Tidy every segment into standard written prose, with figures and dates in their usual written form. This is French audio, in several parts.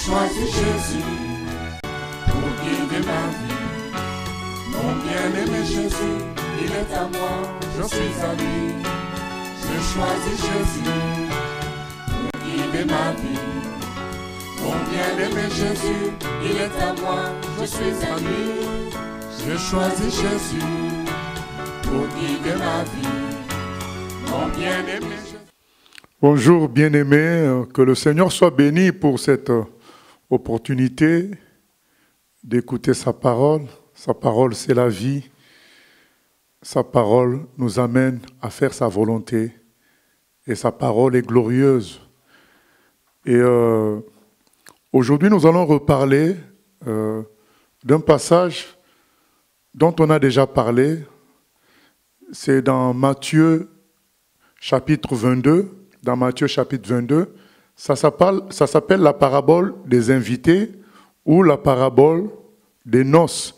choisi Jésus pour guider ma vie. Mon bien-aimé Jésus, il est à moi, je suis à lui. J'ai choisi Jésus pour guider ma vie. Mon bien-aimé Jésus, il est à moi, je suis à lui. J'ai choisi Jésus pour guider ma vie. Mon bien-aimé Jésus. Bonjour bien-aimés, que le Seigneur soit béni pour cette opportunité d'écouter sa parole. Sa parole, c'est la vie. Sa parole nous amène à faire sa volonté. Et sa parole est glorieuse. Et aujourd'hui, nous allons reparler d'un passage dont on a déjà parlé. C'est dans Matthieu chapitre 22. Dans Matthieu chapitre 22, ça s'appelle la parabole des invités ou la parabole des noces.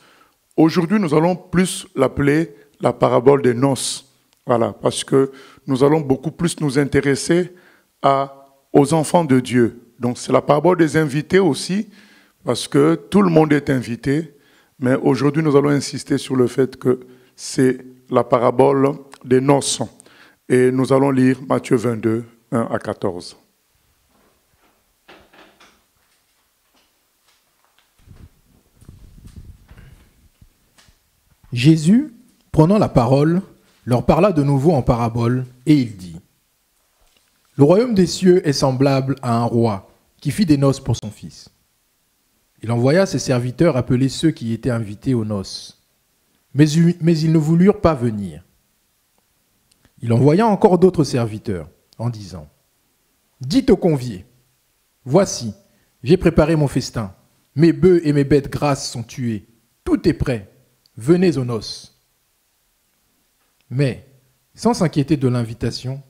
Aujourd'hui, nous allons plus l'appeler la parabole des noces. Voilà, parce que nous allons beaucoup plus nous intéresser aux enfants de Dieu. Donc c'est la parabole des invités aussi, parce que tout le monde est invité. Mais aujourd'hui, nous allons insister sur le fait que c'est la parabole des noces. Et nous allons lire Matthieu 22, 1 à 14. Jésus, prenant la parole, leur parla de nouveau en parabole, et il dit : « Le royaume des cieux est semblable à un roi qui fit des noces pour son fils. Il envoya ses serviteurs appeler ceux qui étaient invités aux noces. Mais ils ne voulurent pas venir. Il envoya encore d'autres serviteurs, en disant : « Dites aux conviés, voici, j'ai préparé mon festin, mes bœufs et mes bêtes grasses sont tués, tout est prêt, venez aux noces. » Mais, sans s'inquiéter de l'invitation,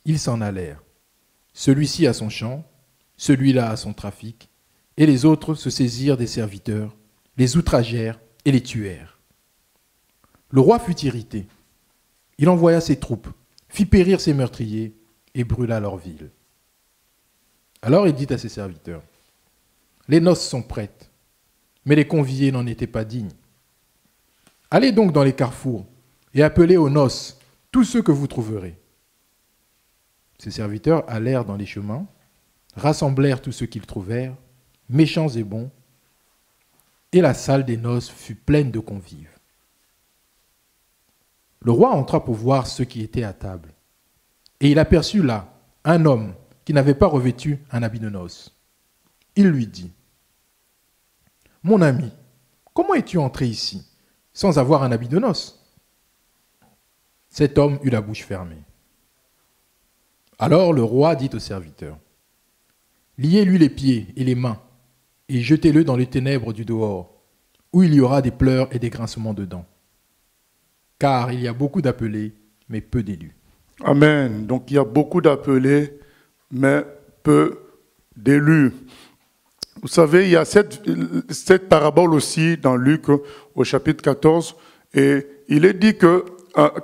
ils s'en allèrent. Celui-ci à son champ, celui-là à son trafic, et les autres se saisirent des serviteurs, les outragèrent et les tuèrent. Le roi fut irrité. Il envoya ses troupes, fit périr ses meurtriers et brûla leur ville. Alors il dit à ses serviteurs : « Les noces sont prêtes, mais les conviés n'en étaient pas dignes. Allez donc dans les carrefours et appelez aux noces tous ceux que vous trouverez. » Ses serviteurs allèrent dans les chemins, rassemblèrent tous ceux qu'ils trouvèrent, méchants et bons, et la salle des noces fut pleine de convives. Le roi entra pour voir ceux qui étaient à table, et il aperçut là un homme qui n'avait pas revêtu un habit de noces. Il lui dit : « Mon ami, comment es-tu entré ici sans avoir un habit de noces ? » Cet homme eut la bouche fermée. Alors le roi dit aux serviteurs : « Liez-lui les pieds et les mains, et jetez-le dans les ténèbres du dehors, où il y aura des pleurs et des grincements de dents. Car il y a beaucoup d'appelés, mais peu d'élus. » Amen. Donc il y a beaucoup d'appelés, mais peu d'élus. Vous savez, il y a cette parabole aussi dans Luc au chapitre 14, et il est dit que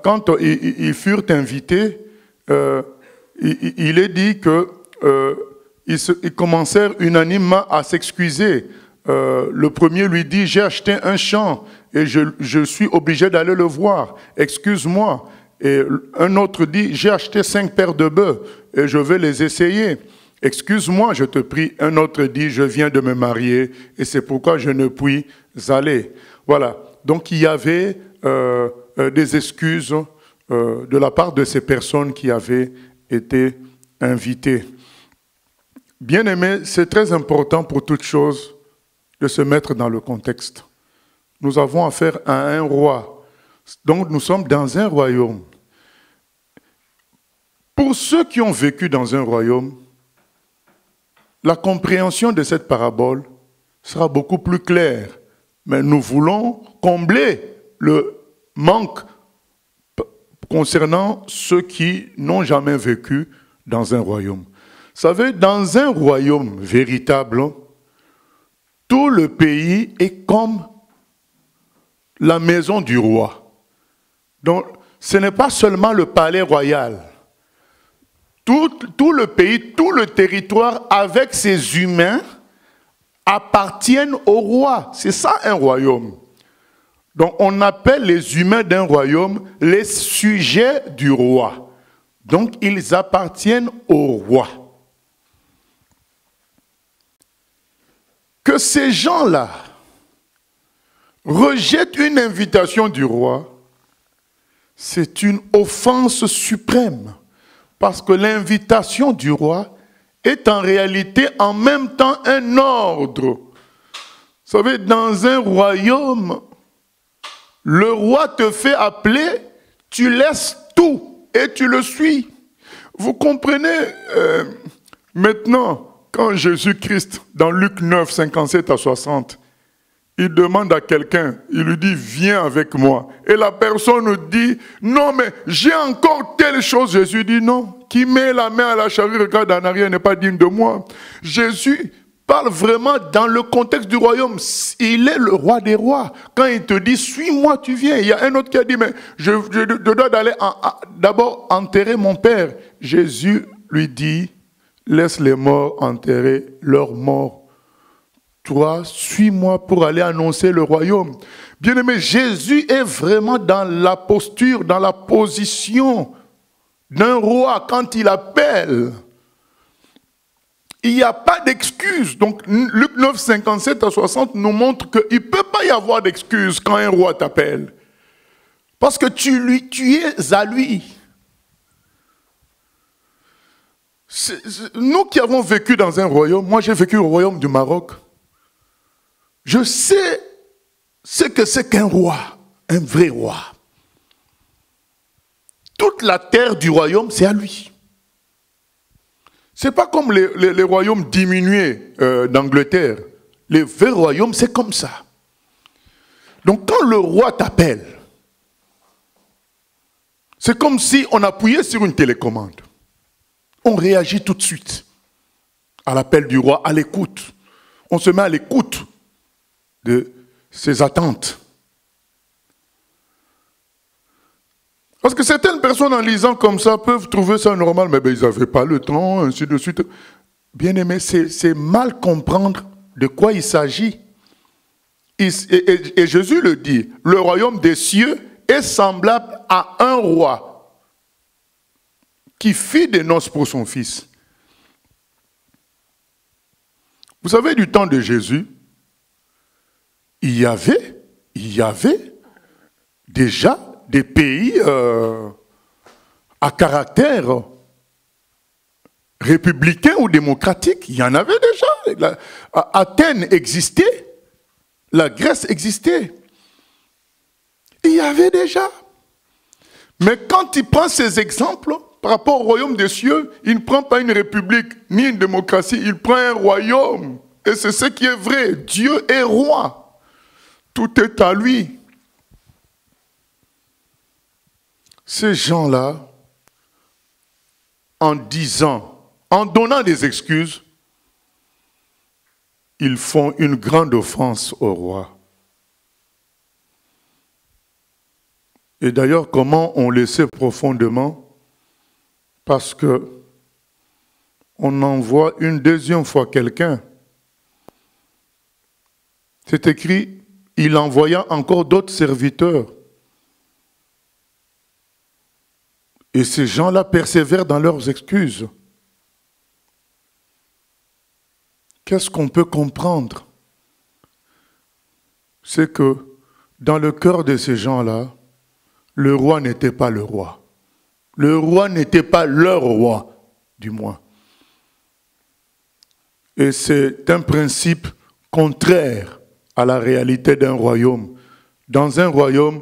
quand ils furent invités, il est dit qu'ils commencèrent unanimement à s'excuser. Le premier lui dit : « J'ai acheté un champ et je suis obligé d'aller le voir. Excuse-moi. » Et un autre dit : « J'ai acheté 5 paires de bœufs et je vais les essayer. Excuse-moi, je te prie. » Un autre dit : « Je viens de me marier et c'est pourquoi je ne puis aller. » Voilà. Donc il y avait des excuses de la part de ces personnes qui avaient été invitées. Bien-aimés, c'est très important pour toute chose de se mettre dans le contexte. Nous avons affaire à un roi. Donc nous sommes dans un royaume. Pour ceux qui ont vécu dans un royaume, la compréhension de cette parabole sera beaucoup plus claire. Mais nous voulons combler le manque concernant ceux qui n'ont jamais vécu dans un royaume. Vous savez, dans un royaume véritable, tout le pays est comme la maison du roi. Donc, ce n'est pas seulement le palais royal. Tout le pays, tout le territoire, avec ses humains, appartiennent au roi. C'est ça un royaume. Donc on appelle les humains d'un royaume les sujets du roi. Donc ils appartiennent au roi. Que ces gens-là rejettent une invitation du roi, c'est une offense suprême. Parce que l'invitation du roi est en réalité en même temps un ordre. Vous savez, dans un royaume, le roi te fait appeler, tu laisses tout et tu le suis. Vous comprenez maintenant, quand Jésus-Christ, dans Luc 9, 57 à 60, il demande à quelqu'un, il lui dit, viens avec moi. Et la personne dit, non, mais j'ai encore telle chose. Jésus dit, non, qui met la main à la charrue, regarde en arrière, n'est pas digne de moi. Jésus parle vraiment dans le contexte du royaume. Il est le roi des rois. Quand il te dit, suis-moi, tu viens. Il y a un autre qui a dit, mais je dois aller d'abord enterrer mon père. Jésus lui dit, laisse les morts enterrer leurs morts. Toi, suis-moi pour aller annoncer le royaume. Bien-aimé, Jésus est vraiment dans la posture, dans la position d'un roi quand il appelle. Il n'y a pas d'excuse. Donc, Luc 9, 57 à 60 nous montre qu'il ne peut pas y avoir d'excuse quand un roi t'appelle. Parce que tu es à lui. Nous qui avons vécu dans un royaume, moi j'ai vécu au royaume du Maroc, je sais ce que c'est qu'un roi, un vrai roi. Toute la terre du royaume, c'est à lui. Ce n'est pas comme les royaumes diminués d'Angleterre. Les vrais royaumes, c'est comme ça. Donc quand le roi t'appelle, c'est comme si on appuyait sur une télécommande. On réagit tout de suite à l'appel du roi, à l'écoute. On se met à l'écoute de ses attentes. Parce que certaines personnes en lisant comme ça peuvent trouver ça normal, mais ils n'avaient pas le temps, ainsi de suite. Bien aimé, c'est mal comprendre de quoi il s'agit. Et Jésus le dit, le royaume des cieux est semblable à un roi qui fit des noces pour son fils. Vous savez, du temps de Jésus, il y avait déjà des pays à caractère républicain ou démocratique. Il y en avait déjà. Athènes existait, la Grèce existait. Il y avait déjà. Mais quand il prend ces exemples, par rapport au royaume des cieux, il ne prend pas une république ni une démocratie, il prend un royaume. Et c'est ce qui est vrai. Dieu est roi. Tout est à lui. Ces gens-là, en disant, en donnant des excuses, ils font une grande offense au roi. Et d'ailleurs, comment on le sait profondément? Parce que on envoie une deuxième fois quelqu'un. C'est écrit, il envoya encore d'autres serviteurs. Et ces gens-là persévèrent dans leurs excuses. Qu'est-ce qu'on peut comprendre? C'est que dans le cœur de ces gens-là, le roi n'était pas le roi. Le roi n'était pas leur roi, du moins. Et c'est un principe contraire à la réalité d'un royaume. Dans un royaume,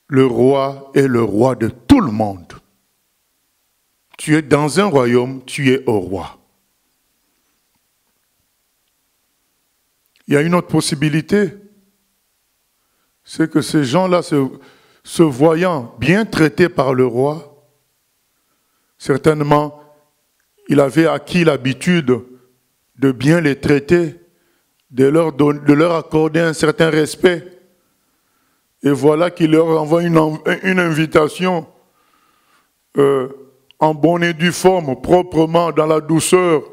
le roi est le roi de tout le monde. Tu es dans un royaume, tu es au roi. Il y a une autre possibilité, c'est que ces gens-là, se voyant bien traités par le roi, certainement, il avait acquis l'habitude de bien les traiter, de leur accorder un certain respect. Et voilà qu'il leur envoie une invitation en bonne et due forme, proprement, dans la douceur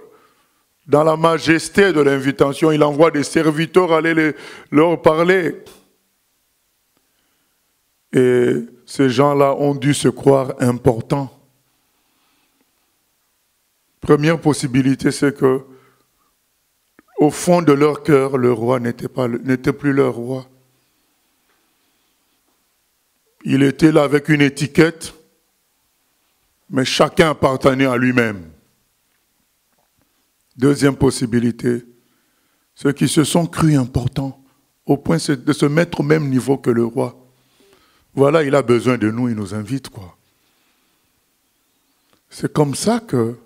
Dans la majesté de l'invitation, il envoie des serviteurs aller leur parler. Et ces gens-là ont dû se croire importants. Première possibilité, c'est que au fond de leur cœur, le roi n'était plus leur roi. Il était là avec une étiquette, mais chacun appartenait à lui-même. Deuxième possibilité, ceux qui se sont crus importants, au point de se mettre au même niveau que le roi. Voilà, il a besoin de nous, il nous invite, quoi. C'est comme ça que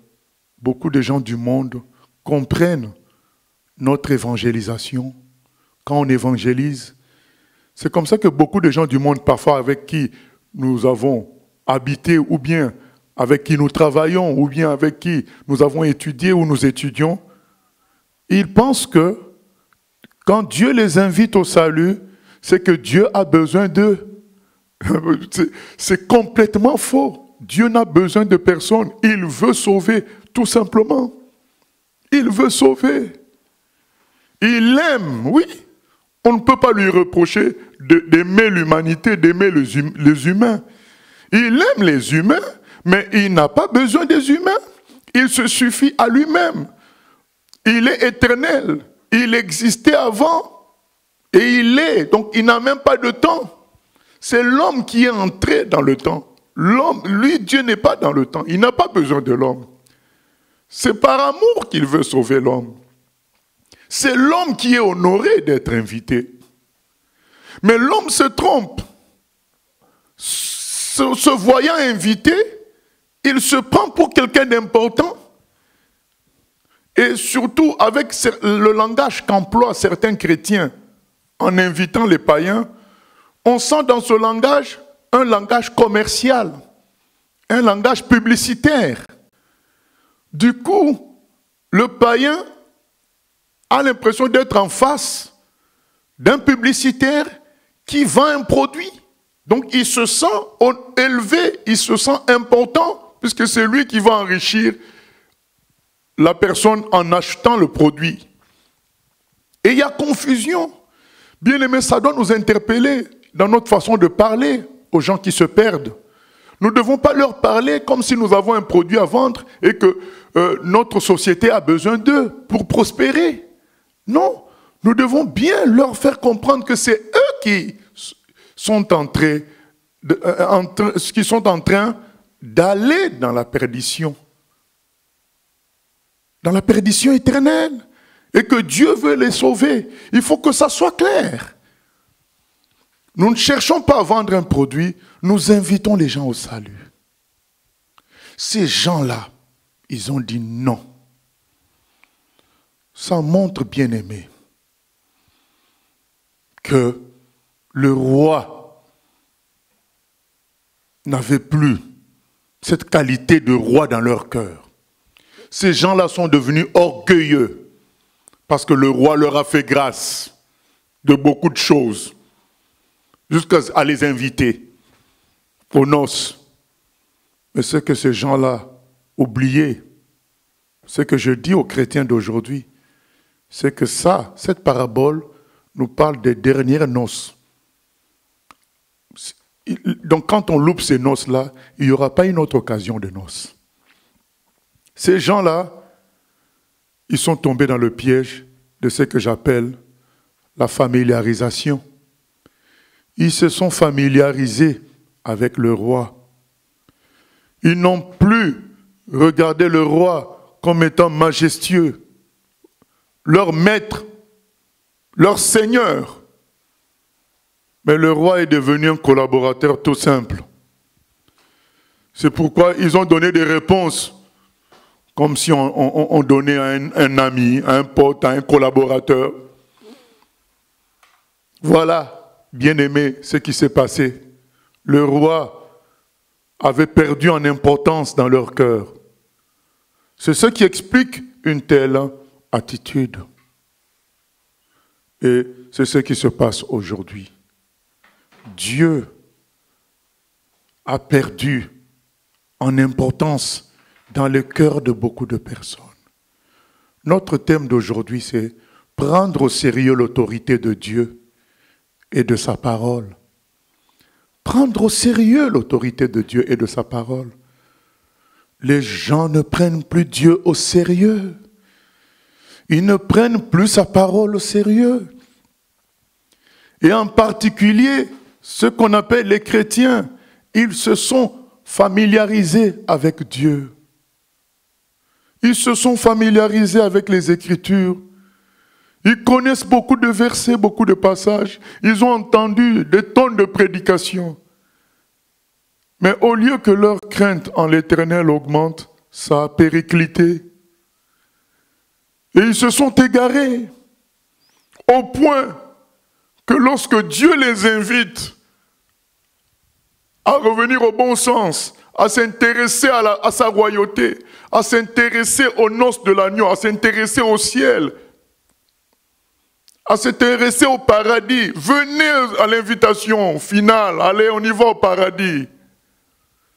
beaucoup de gens du monde comprennent notre évangélisation. Quand on évangélise, c'est comme ça que beaucoup de gens du monde, parfois avec qui nous avons habité, ou bien avec qui nous travaillons, ou bien avec qui nous avons étudié ou nous étudions, ils pensent que quand Dieu les invite au salut, c'est que Dieu a besoin d'eux. C'est complètement faux. Dieu n'a besoin de personne. Il veut sauver, tout simplement. Il veut sauver. Il aime, oui. On ne peut pas lui reprocher d'aimer l'humanité, d'aimer les humains. Il aime les humains, mais il n'a pas besoin des humains. Il se suffit à lui-même. Il est éternel. Il existait avant. Et il est. Donc il n'a même pas de temps. C'est l'homme qui est entré dans le temps. L'homme, lui, Dieu n'est pas dans le temps. Il n'a pas besoin de l'homme. C'est par amour qu'il veut sauver l'homme. C'est l'homme qui est honoré d'être invité. Mais l'homme se trompe. Se voyant invité, il se prend pour quelqu'un d'important. Et surtout avec le langage qu'emploient certains chrétiens en invitant les païens, on sent dans ce langage un langage commercial, un langage publicitaire. Du coup, le païen a l'impression d'être en face d'un publicitaire qui vend un produit. Donc il se sent élevé, il se sent important, puisque c'est lui qui va enrichir la personne en achetant le produit. Et il y a confusion. Bien aimé, ça doit nous interpeller dans notre façon de parler aux gens qui se perdent. Nous ne devons pas leur parler comme si nous avons un produit à vendre et que notre société a besoin d'eux pour prospérer. Non, nous devons bien leur faire comprendre que c'est eux qui sont en train d'aller dans la perdition éternelle, et que Dieu veut les sauver. Il faut que ça soit clair. Nous ne cherchons pas à vendre un produit, nous invitons les gens au salut. Ces gens-là, ils ont dit non. Ça montre, bien aimé, que le roi n'avait plus cette qualité de roi dans leur cœur. Ces gens-là sont devenus orgueilleux parce que le roi leur a fait grâce de beaucoup de choses, jusqu'à les inviter aux noces. Mais ce que ces gens-là oubliaient, ce que je dis aux chrétiens d'aujourd'hui, c'est que cette parabole nous parle des dernières noces. Donc quand on loupe ces noces-là, il n'y aura pas une autre occasion de noces. Ces gens-là, ils sont tombés dans le piège de ce que j'appelle la familiarisation. Ils se sont familiarisés avec le roi. Ils n'ont plus regardé le roi comme étant majestueux, leur maître, leur seigneur. Mais le roi est devenu un collaborateur tout simple. C'est pourquoi ils ont donné des réponses comme si on donnait à un ami, à un pote, à un collaborateur. Voilà, bien aimé, ce qui s'est passé. Le roi avait perdu en importance dans leur cœur. C'est ce qui explique une telle attitude. Et c'est ce qui se passe aujourd'hui. Dieu a perdu en importance dans le cœur de beaucoup de personnes. Notre thème d'aujourd'hui, c'est prendre au sérieux l'autorité de Dieu et de sa parole. Prendre au sérieux l'autorité de Dieu et de sa parole. Les gens ne prennent plus Dieu au sérieux. Ils ne prennent plus sa parole au sérieux. Et en particulier, ce qu'on appelle les chrétiens, ils se sont familiarisés avec Dieu. Ils se sont familiarisés avec les Écritures. Ils connaissent beaucoup de versets, beaucoup de passages. Ils ont entendu des tonnes de prédications. Mais au lieu que leur crainte en l'Éternel augmente, ça a périclité. Et ils se sont égarés au point que lorsque Dieu les invite à revenir au bon sens, à s'intéresser à sa royauté, à s'intéresser aux noces de l'agneau, à s'intéresser au ciel, à s'intéresser au paradis. Venez à l'invitation finale, allez, on y va au paradis.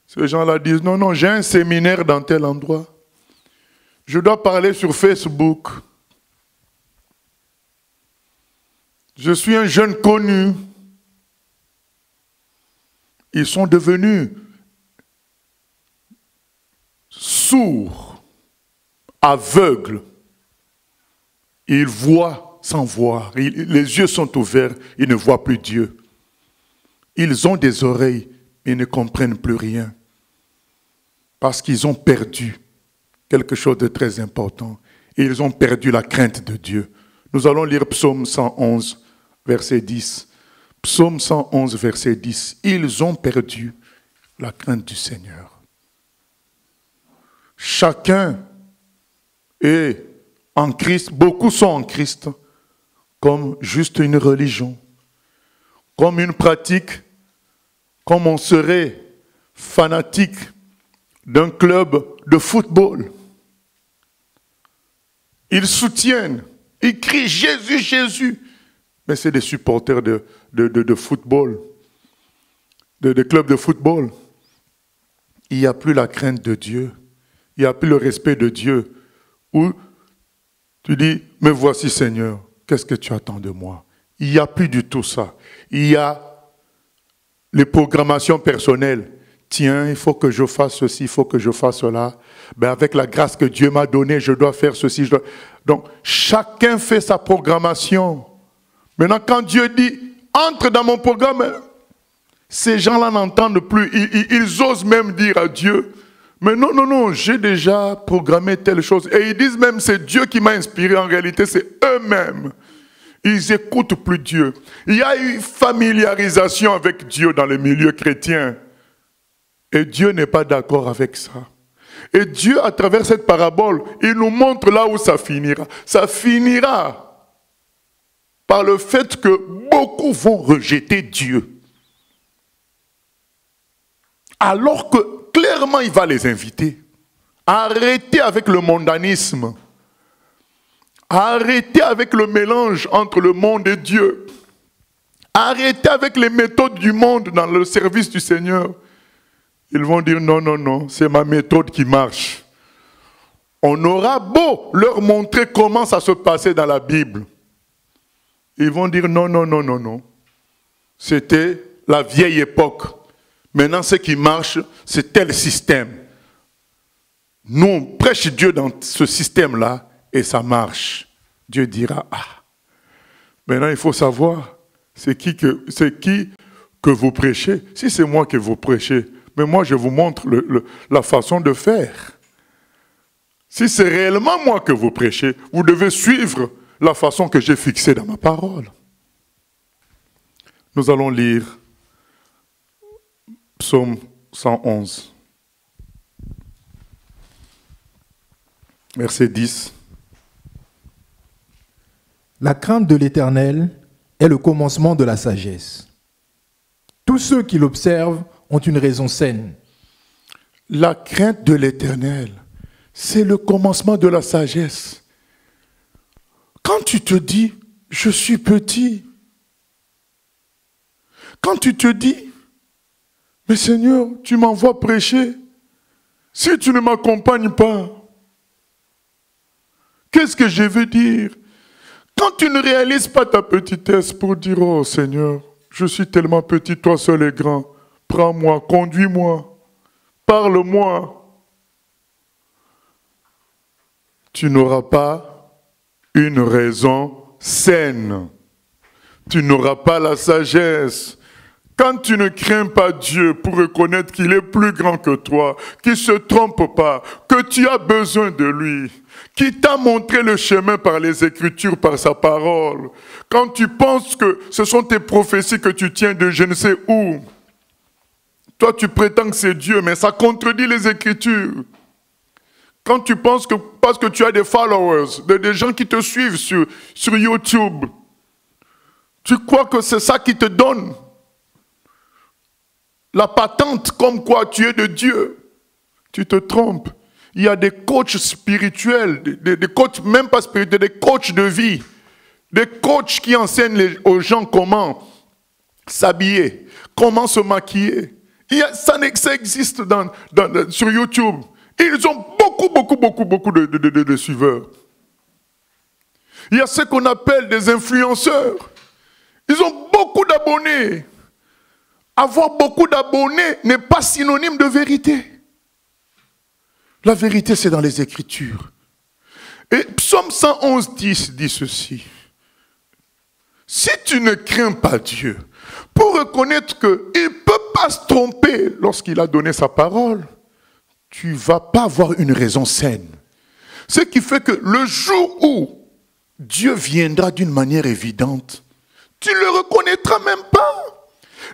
Ces gens-là disent, non, non, j'ai un séminaire dans tel endroit. Je dois parler sur Facebook. Je suis un jeune connu. Ils sont devenus sourds, aveugles. Ils voient sans voir. Les yeux sont ouverts, ils ne voient plus Dieu. Ils ont des oreilles, ils ne comprennent plus rien. Parce qu'ils ont perdu quelque chose de très important. Et ils ont perdu la crainte de Dieu. Nous allons lire Psaume 111, verset 10. Psaume 111, verset 10. Ils ont perdu la crainte du Seigneur. Chacun est en Christ, beaucoup sont en Christ, comme juste une religion, comme une pratique, comme on serait fanatique d'un club de football. Ils soutiennent, ils crient Jésus, Jésus. Mais c'est des supporters de football, de clubs de football. Il n'y a plus la crainte de Dieu. Il n'y a plus le respect de Dieu. Où tu dis, me voici Seigneur, qu'est-ce que tu attends de moi? Il n'y a plus du tout ça. Il y a les programmations personnelles. Tiens, il faut que je fasse ceci, il faut que je fasse cela. Ben, avec la grâce que Dieu m'a donnée, je dois faire ceci. Donc, chacun fait sa programmation. Maintenant, quand Dieu dit, entre dans mon programme, ces gens-là n'entendent plus. Ils osent même dire à Dieu, mais non, non, non, j'ai déjà programmé telle chose. Et ils disent même, c'est Dieu qui m'a inspiré. En réalité, c'est eux-mêmes. Ils n'écoutent plus Dieu. Il y a eu familiarisation avec Dieu dans les milieux chrétiens. Et Dieu n'est pas d'accord avec ça. Et Dieu, à travers cette parabole, il nous montre là où ça finira. Ça finira par le fait que beaucoup vont rejeter Dieu. Alors que clairement, il va les inviter. Arrêtez avec le mondanisme. Arrêtez avec le mélange entre le monde et Dieu. Arrêtez avec les méthodes du monde dans le service du Seigneur. Ils vont dire non, non, non, c'est ma méthode qui marche. On aura beau leur montrer comment ça se passait dans la Bible. Ils vont dire non, non, non, non, non. C'était la vieille époque. Maintenant, ce qui marche, c'est tel système. Nous, on prêche Dieu dans ce système-là et ça marche. Dieu dira, ah, maintenant il faut savoir, c'est qui que vous prêchez. Si c'est moi que vous prêchez, mais moi je vous montre la façon de faire. Si c'est réellement moi que vous prêchez, vous devez suivre la façon que j'ai fixée dans ma parole. Nous allons lire Psaume 111, verset 10. La crainte de l'Éternel est le commencement de la sagesse. Tous ceux qui l'observent ont une raison saine. La crainte de l'Éternel, c'est le commencement de la sagesse. Quand tu te dis, je suis petit, quand tu te dis, mais Seigneur, tu m'envoies prêcher, si tu ne m'accompagnes pas, Qu'est-ce que je veux dire? Quand tu ne réalises pas ta petitesse pour dire, oh Seigneur, je suis tellement petit, toi seul est grand. Prends-moi, conduis-moi, parle-moi. Tu n'auras pas une raison saine. Tu n'auras pas la sagesse. Quand tu ne crains pas Dieu pour reconnaître qu'il est plus grand que toi, qu'il ne se trompe pas, que tu as besoin de lui, qu'il t'a montré le chemin par les Écritures, par sa parole, quand tu penses que ce sont tes prophéties que tu tiens de je ne sais où, toi tu prétends que c'est Dieu, mais ça contredit les Écritures. Quand tu penses que parce que tu as des followers, des gens qui te suivent sur YouTube, tu crois que c'est ça qui te donne la patente comme quoi tu es de Dieu. Tu te trompes. Il y a des coachs spirituels, des coachs même pas spirituels, des coachs de vie, des coachs qui enseignent aux gens comment s'habiller, comment se maquiller. Ça existe sur YouTube. Ils ont beaucoup de suiveurs. Il y a ce qu'on appelle des influenceurs. Ils ont beaucoup d'abonnés. Avoir beaucoup d'abonnés n'est pas synonyme de vérité. La vérité, c'est dans les Écritures. Et Psaume 111, 10 dit ceci. Si tu ne crains pas Dieu, pour reconnaître qu'il ne peut pas se tromper lorsqu'il a donné sa parole, tu ne vas pas avoir une raison saine. Ce qui fait que le jour où Dieu viendra d'une manière évidente, tu ne le reconnaîtras même pas.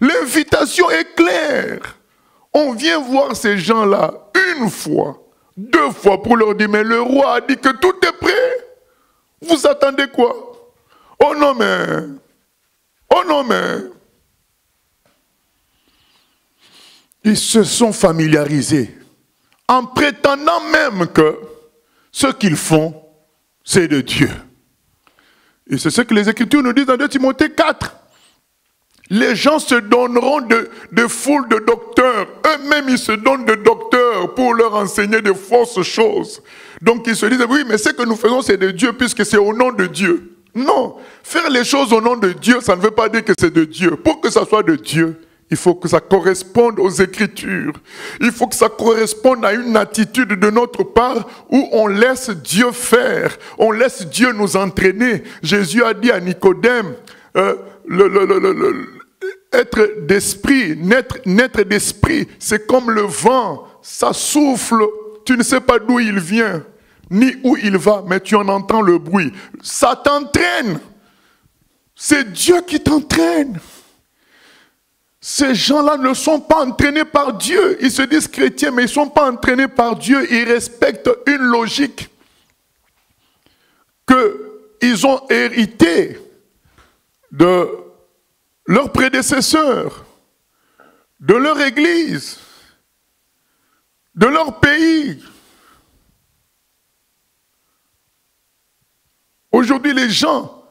L'invitation est claire. On vient voir ces gens-là une fois, 2 fois pour leur dire, mais le roi a dit que tout est prêt. Vous attendez quoi? Oh non mais, oh non mais. Ils se sont familiarisés en prétendant même que ce qu'ils font, c'est de Dieu. Et c'est ce que les Écritures nous disent dans 2 Timothée 4. Les gens se donneront de foules de docteurs. Eux-mêmes, ils se donnent de docteurs pour leur enseigner de fausses choses. Donc, ils se disent, oui, mais ce que nous faisons, c'est de Dieu, puisque c'est au nom de Dieu. Non, faire les choses au nom de Dieu, ça ne veut pas dire que c'est de Dieu. Pour que ça soit de Dieu, il faut que ça corresponde aux Écritures. Il faut que ça corresponde à une attitude de notre part où on laisse Dieu faire. On laisse Dieu nous entraîner. Jésus a dit à Nicodème, être d'esprit, naître d'esprit, c'est comme le vent, ça souffle, tu ne sais pas d'où il vient, ni où il va, mais tu en entends le bruit. Ça t'entraîne. C'est Dieu qui t'entraîne. Ces gens-là ne sont pas entraînés par Dieu. Ils se disent chrétiens, mais ils ne sont pas entraînés par Dieu. Ils respectent une logique qu'ils ont héritée de leurs prédécesseurs, de leur église, de leur pays. Aujourd'hui, les gens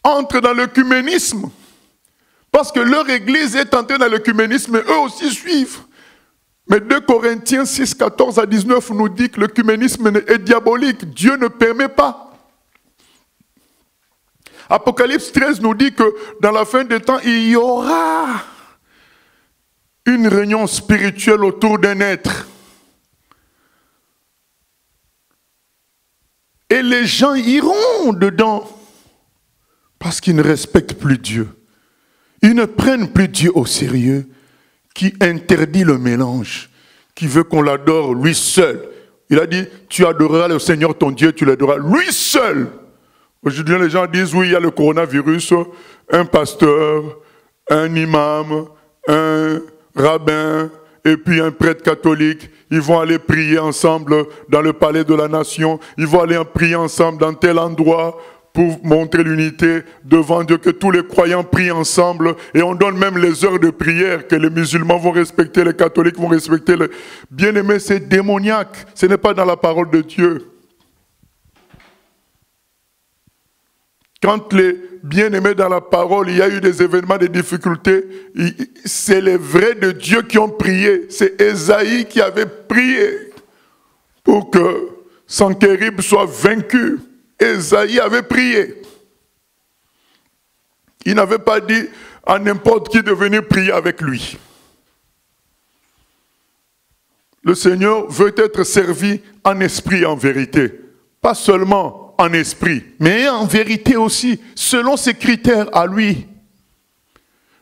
entrent dans l'œcuménisme parce que leur église est entrée dans l'œcuménisme et eux aussi suivent. Mais 2 Corinthiens 6, 14 à 19 nous dit que l'œcuménisme est diabolique. Dieu ne permet pas. Apocalypse 13 nous dit que dans la fin des temps, il y aura une réunion spirituelle autour d'un être. Et les gens iront dedans parce qu'ils ne respectent plus Dieu. Ils ne prennent plus Dieu au sérieux, qui interdit le mélange, qui veut qu'on l'adore lui seul. Il a dit, tu adoreras le Seigneur ton Dieu, tu l'adoreras lui seul. Aujourd'hui, les gens disent, oui, il y a le coronavirus, un pasteur, un imam, un rabbin, et puis un prêtre catholique. Ils vont aller prier ensemble dans le palais de la nation. Ils vont aller prier ensemble dans tel endroit pour montrer l'unité devant Dieu, que tous les croyants prient ensemble. Et on donne même les heures de prière que les musulmans vont respecter, les catholiques vont respecter. Bien-aimé, c'est démoniaque. Ce n'est pas dans la parole de Dieu. Quand les bien-aimés dans la parole, il y a eu des événements, des difficultés, c'est les vrais de Dieu qui ont prié. C'est Ésaïe qui avait prié pour que Senquérib soit vaincu. Ésaïe avait prié. Il n'avait pas dit à n'importe qui de venir prier avec lui. Le Seigneur veut être servi en esprit et en vérité. Pas seulement en esprit, mais en vérité aussi, selon ses critères à lui.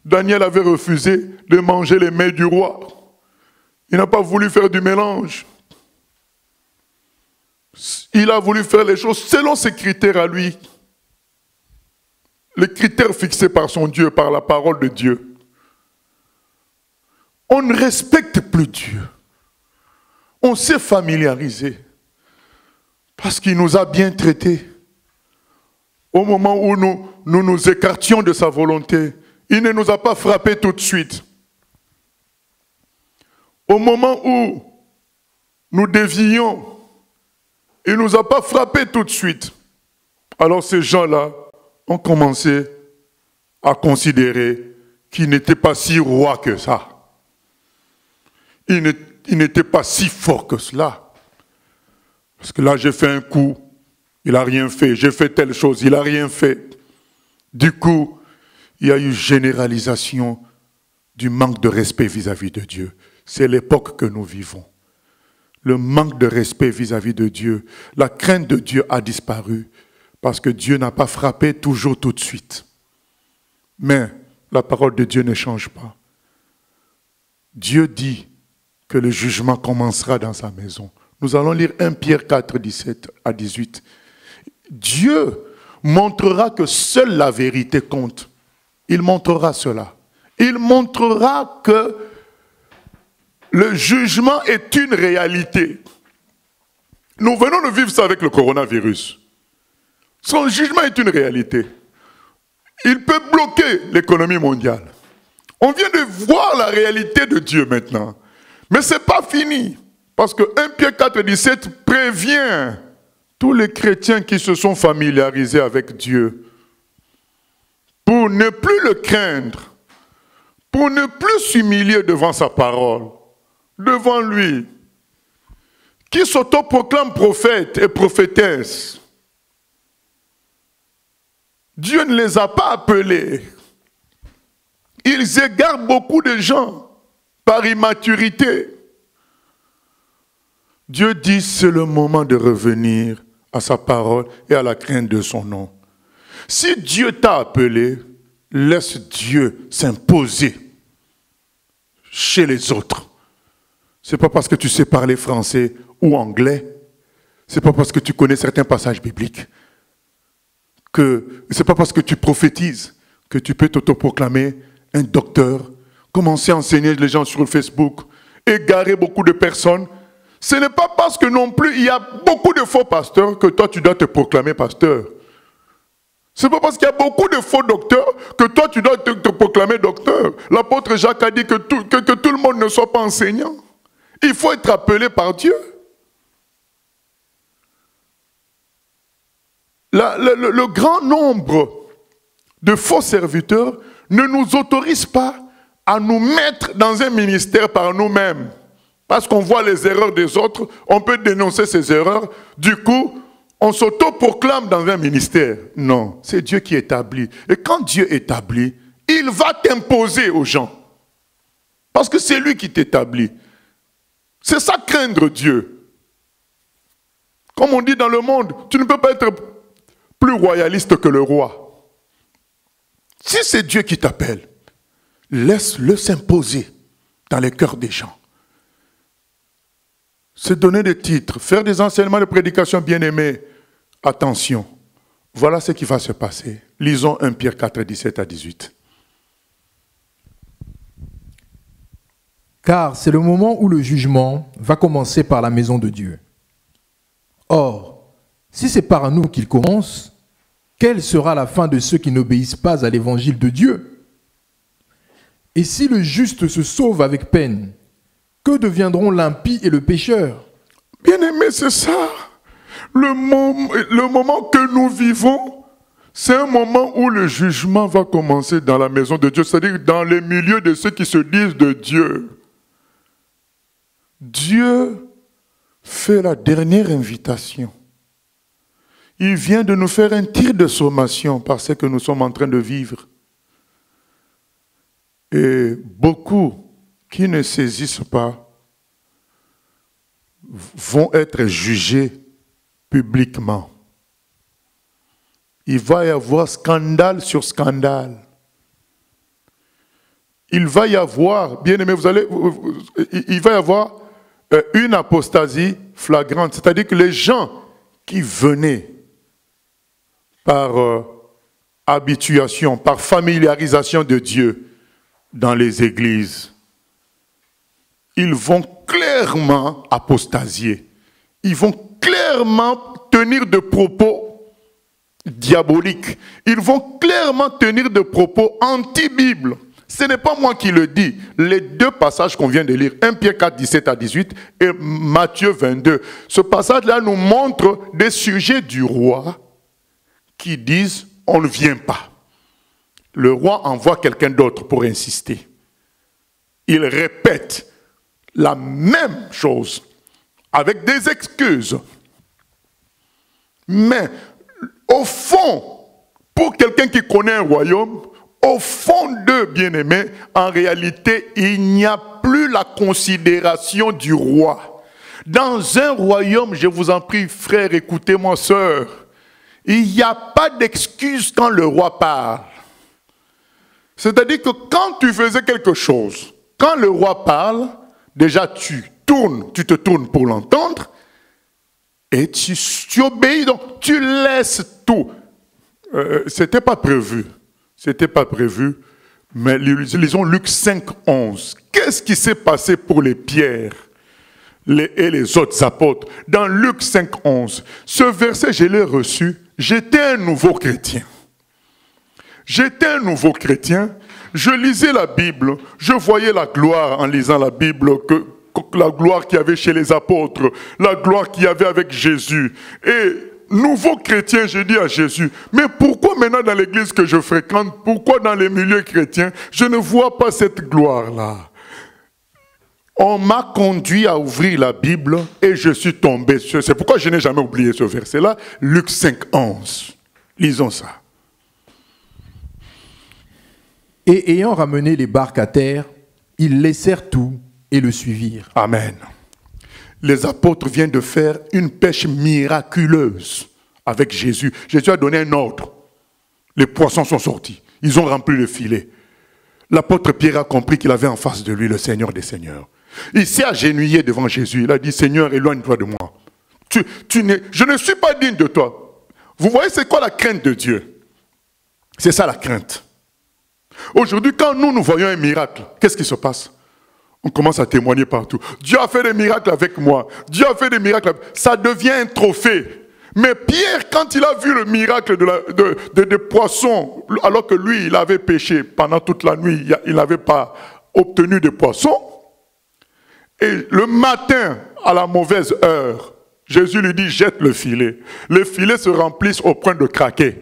Daniel avait refusé de manger les mets du roi. Il n'a pas voulu faire du mélange. Il a voulu faire les choses selon ses critères à lui. Les critères fixés par son Dieu, par la parole de Dieu. On ne respecte plus Dieu. On s'est familiarisé. Parce qu'il nous a bien traités. Au moment où nous écartions de sa volonté, il ne nous a pas frappés tout de suite. Au moment où nous dévions, il ne nous a pas frappés tout de suite. Alors ces gens-là ont commencé à considérer qu'il n'était pas si roi que ça. Il n'était pas si fort que cela. Parce que là, j'ai fait un coup, il n'a rien fait. J'ai fait telle chose, il n'a rien fait. Du coup, il y a eu généralisation du manque de respect vis-à-vis de Dieu. C'est l'époque que nous vivons. Le manque de respect vis-à-vis de Dieu. La crainte de Dieu a disparu parce que Dieu n'a pas frappé toujours tout de suite. Mais la parole de Dieu ne change pas. Dieu dit que le jugement commencera dans sa maison. Nous allons lire 1 Pierre 4, 17 à 18. Dieu montrera que seule la vérité compte. Il montrera cela. Il montrera que le jugement est une réalité. Nous venons de vivre ça avec le coronavirus. Son jugement est une réalité. Il peut bloquer l'économie mondiale. On vient de voir la réalité de Dieu maintenant. Mais ce n'est pas fini. Parce que 1 Pierre 4, 17 prévient tous les chrétiens qui se sont familiarisés avec Dieu pour ne plus le craindre, pour ne plus s'humilier devant sa parole, devant lui, qui s'autoproclament prophètes et prophétesses. Dieu ne les a pas appelés. Ils égarent beaucoup de gens par immaturité. Dieu dit c'est le moment de revenir à sa parole et à la crainte de son nom. Si Dieu t'a appelé, laisse Dieu s'imposer chez les autres. Ce n'est pas parce que tu sais parler français ou anglais, ce n'est pas parce que tu connais certains passages bibliques, ce n'est pas parce que tu prophétises que tu peux t'autoproclamer un docteur, commencer à enseigner les gens sur Facebook, égarer beaucoup de personnes. Ce n'est pas parce que non plus il y a beaucoup de faux pasteurs que toi tu dois te proclamer pasteur. Ce n'est pas parce qu'il y a beaucoup de faux docteurs que toi tu dois te proclamer docteur. L'apôtre Jacques a dit que tout le monde ne soit pas enseignant. Il faut être appelé par Dieu. Le grand nombre de faux serviteurs ne nous autorise pas à nous mettre dans un ministère par nous-mêmes. Parce qu'on voit les erreurs des autres, on peut dénoncer ces erreurs. Du coup, on s'autoproclame dans un ministère. Non, c'est Dieu qui établit. Et quand Dieu établit, il va t'imposer aux gens. Parce que c'est lui qui t'établit. C'est ça craindre Dieu. Comme on dit dans le monde, tu ne peux pas être plus royaliste que le roi. Si c'est Dieu qui t'appelle, laisse-le s'imposer dans les cœurs des gens. Se donner des titres, faire des enseignements de prédication bien-aimés. Attention, voilà ce qui va se passer. Lisons 1 Pierre 4, 17 à 18. Car c'est le moment où le jugement va commencer par la maison de Dieu. Or, si c'est par nous qu'il commence, quelle sera la fin de ceux qui n'obéissent pas à l'évangile de Dieu? Et si le juste se sauve avec peine, que deviendront l'impie et le pécheur? Bien-aimé, c'est ça. Le moment que nous vivons, c'est un moment où le jugement va commencer dans la maison de Dieu, c'est-à-dire dans les milieux de ceux qui se disent de Dieu. Dieu fait la dernière invitation. Il vient de nous faire un tir de sommation par ce que nous sommes en train de vivre. Et beaucoup qui ne saisissent pas vont être jugés publiquement. Il va y avoir scandale sur scandale. Il va y avoir, bien aimé, il va y avoir une apostasie flagrante. C'est-à-dire que les gens qui venaient par habituation, par familiarisation de Dieu dans les églises, ils vont clairement apostasier. Ils vont clairement tenir de propos diaboliques. Ils vont clairement tenir de propos anti-Bible. Ce n'est pas moi qui le dis. Les deux passages qu'on vient de lire, 1 Pierre 4, 17 à 18 et Matthieu 22, ce passage-là nous montre des sujets du roi qui disent « on ne vient pas ». Le roi envoie quelqu'un d'autre pour insister. Il répète la même chose avec des excuses. Mais au fond, pour quelqu'un qui connaît un royaume, au fond d'eux, bien-aimés, en réalité, il n'y a plus la considération du roi. Dans un royaume, je vous en prie, frère, écoutez-moi, sœur, il n'y a pas d'excuse quand le roi parle. C'est-à-dire que quand tu faisais quelque chose, quand le roi parle, déjà tu te tournes pour l'entendre, et tu obéis, donc tu laisses tout. C'était pas prévu. C'était pas prévu. Mais lisons Luc 5, 11. Qu'est-ce qui s'est passé pour les pierres et les autres apôtres? Dans Luc 5, 11, ce verset, je l'ai reçu. J'étais un nouveau chrétien. J'étais un nouveau chrétien. Je lisais la Bible. Je voyais la gloire en lisant la Bible, la gloire qu'il y avait chez les apôtres, la gloire qu'il y avait avec Jésus. Et nouveau chrétien, j'ai dit à Jésus, mais pourquoi maintenant dans l'église que je fréquente, pourquoi dans les milieux chrétiens, je ne vois pas cette gloire-là? On m'a conduit à ouvrir la Bible et je suis tombé. C'est pourquoi je n'ai jamais oublié ce verset-là. Luc 5, 11. Lisons ça. Et ayant ramené les barques à terre, ils laissèrent tout et le suivirent. Amen. Les apôtres viennent de faire une pêche miraculeuse avec Jésus. Jésus a donné un ordre. Les poissons sont sortis. Ils ont rempli le filet. L'apôtre Pierre a compris qu'il avait en face de lui le Seigneur des Seigneurs. Il s'est agenouillé devant Jésus. Il a dit, Seigneur, éloigne-toi de moi. Je ne suis pas digne de toi. Vous voyez, c'est quoi la crainte de Dieu? C'est ça la crainte. Aujourd'hui, quand nous voyons un miracle, qu'est-ce qui se passe? On commence à témoigner partout. Dieu a fait des miracles avec moi. Dieu a fait des miracles. Ça devient un trophée. Mais Pierre, quand il a vu le miracle des poissons, alors que lui, il avait pêché pendant toute la nuit, il n'avait pas obtenu de poissons. Et le matin, à la mauvaise heure, Jésus lui dit, jette le filet. Les filets se remplissent au point de craquer.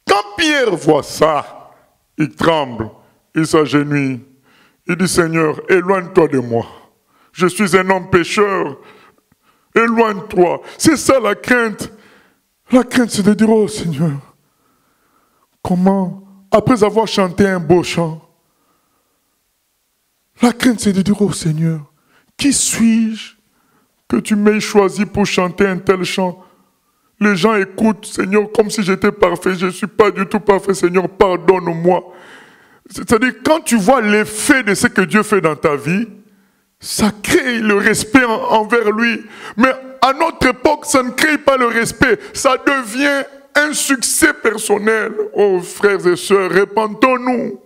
Quand Pierre voit ça, il tremble, il s'agenouille. Il dit, Seigneur, éloigne-toi de moi. Je suis un homme pécheur. Éloigne-toi. C'est ça la crainte. La crainte, c'est de dire, oh Seigneur, comment, après avoir chanté un beau chant, la crainte, c'est de dire, oh Seigneur, qui suis-je que tu m'aies choisi pour chanter un tel chant? Les gens écoutent, Seigneur, comme si j'étais parfait. Je ne suis pas du tout parfait, Seigneur, pardonne-moi. C'est-à-dire, quand tu vois l'effet de ce que Dieu fait dans ta vie, ça crée le respect envers lui. Mais à notre époque, ça ne crée pas le respect. Ça devient un succès personnel. Oh, frères et sœurs, répentons-nous.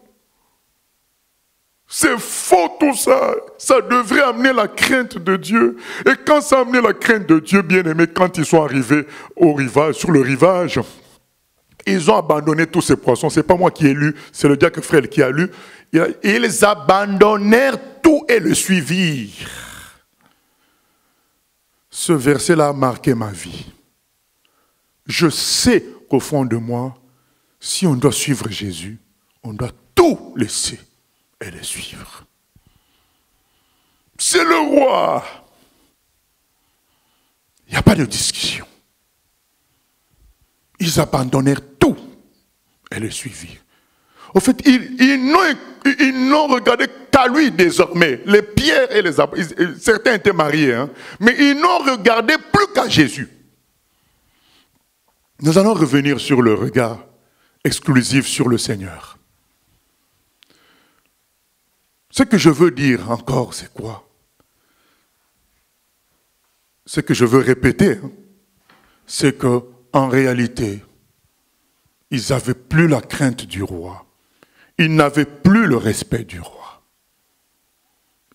C'est faux tout ça. Ça devrait amener la crainte de Dieu. Et quand ça a amené la crainte de Dieu, bien aimé, quand ils sont arrivés au rivage, sur le rivage, ils ont abandonné tous ces poissons. Ce n'est pas moi qui ai lu, c'est le diacre frère qui a lu. Ils abandonnèrent tout et le suivirent. Ce verset-là a marqué ma vie. Je sais qu'au fond de moi, si on doit suivre Jésus, on doit tout laisser et le suivre. C'est le roi. Il n'y a pas de discussion. ils abandonnèrent tout et le suivirent. Au fait, ils n'ont regardé qu'à lui désormais. Les Pierre et les apôtres, certains étaient mariés, hein, mais ils n'ont regardé plus qu'à Jésus. Nous allons revenir sur le regard exclusif sur le Seigneur. Ce que je veux dire encore, c'est quoi? Ce que je veux répéter, hein, c'est qu'en réalité, ils n'avaient plus la crainte du roi. Ils n'avaient plus le respect du roi.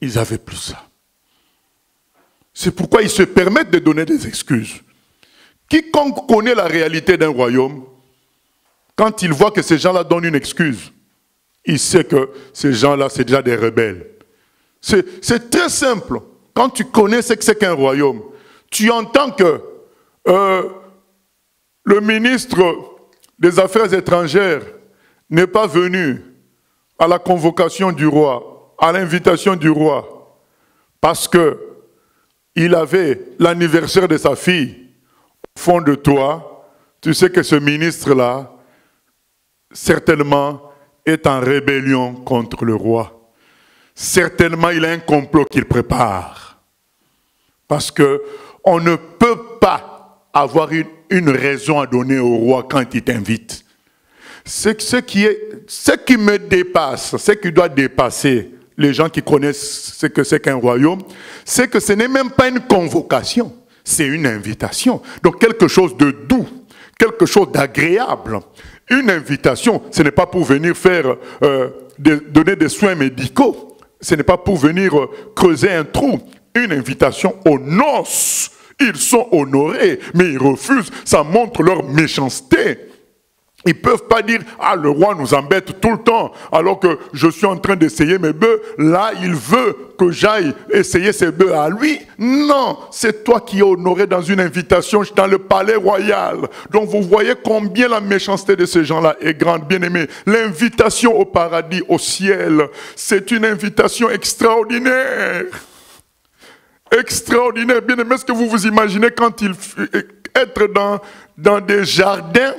Ils n'avaient plus ça. C'est pourquoi ils se permettent de donner des excuses. Quiconque connaît la réalité d'un royaume, quand il voit que ces gens-là donnent une excuse, il sait que ces gens-là, c'est déjà des rebelles. C'est très simple. Quand tu connais ce que c'est qu'un royaume, tu entends que le ministre des Affaires étrangères n'est pas venu à la convocation du roi, à l'invitation du roi, parce qu'il avait l'anniversaire de sa fille au fond de toi. Tu sais que ce ministre-là, certainement, est en rébellion contre le roi. Certainement, il a un complot qu'il prépare. Parce qu'on ne peut pas avoir une raison à donner au roi quand il t'invite. Ce qui me dépasse, ce qui doit dépasser les gens qui connaissent ce que c'est qu'un royaume, c'est que ce n'est même pas une convocation, c'est une invitation. Donc quelque chose de doux, quelque chose d'agréable. Une invitation, ce n'est pas pour venir donner des soins médicaux, ce n'est pas pour venir creuser un trou. Une invitation aux noces. Ils sont honorés, mais ils refusent. Ça montre leur méchanceté. Ils ne peuvent pas dire « Ah, le roi nous embête tout le temps, alors que je suis en train d'essayer mes bœufs. Là, il veut que j'aille essayer ses bœufs à lui. » Non, c'est toi qui es honoré dans une invitation dans le palais royal. Donc vous voyez combien la méchanceté de ces gens-là est grande, bien aimé. L'invitation au paradis, au ciel, c'est une invitation extraordinaire. Extraordinaire, bien aimé. Est-ce que vous vous imaginez quand être dans des jardins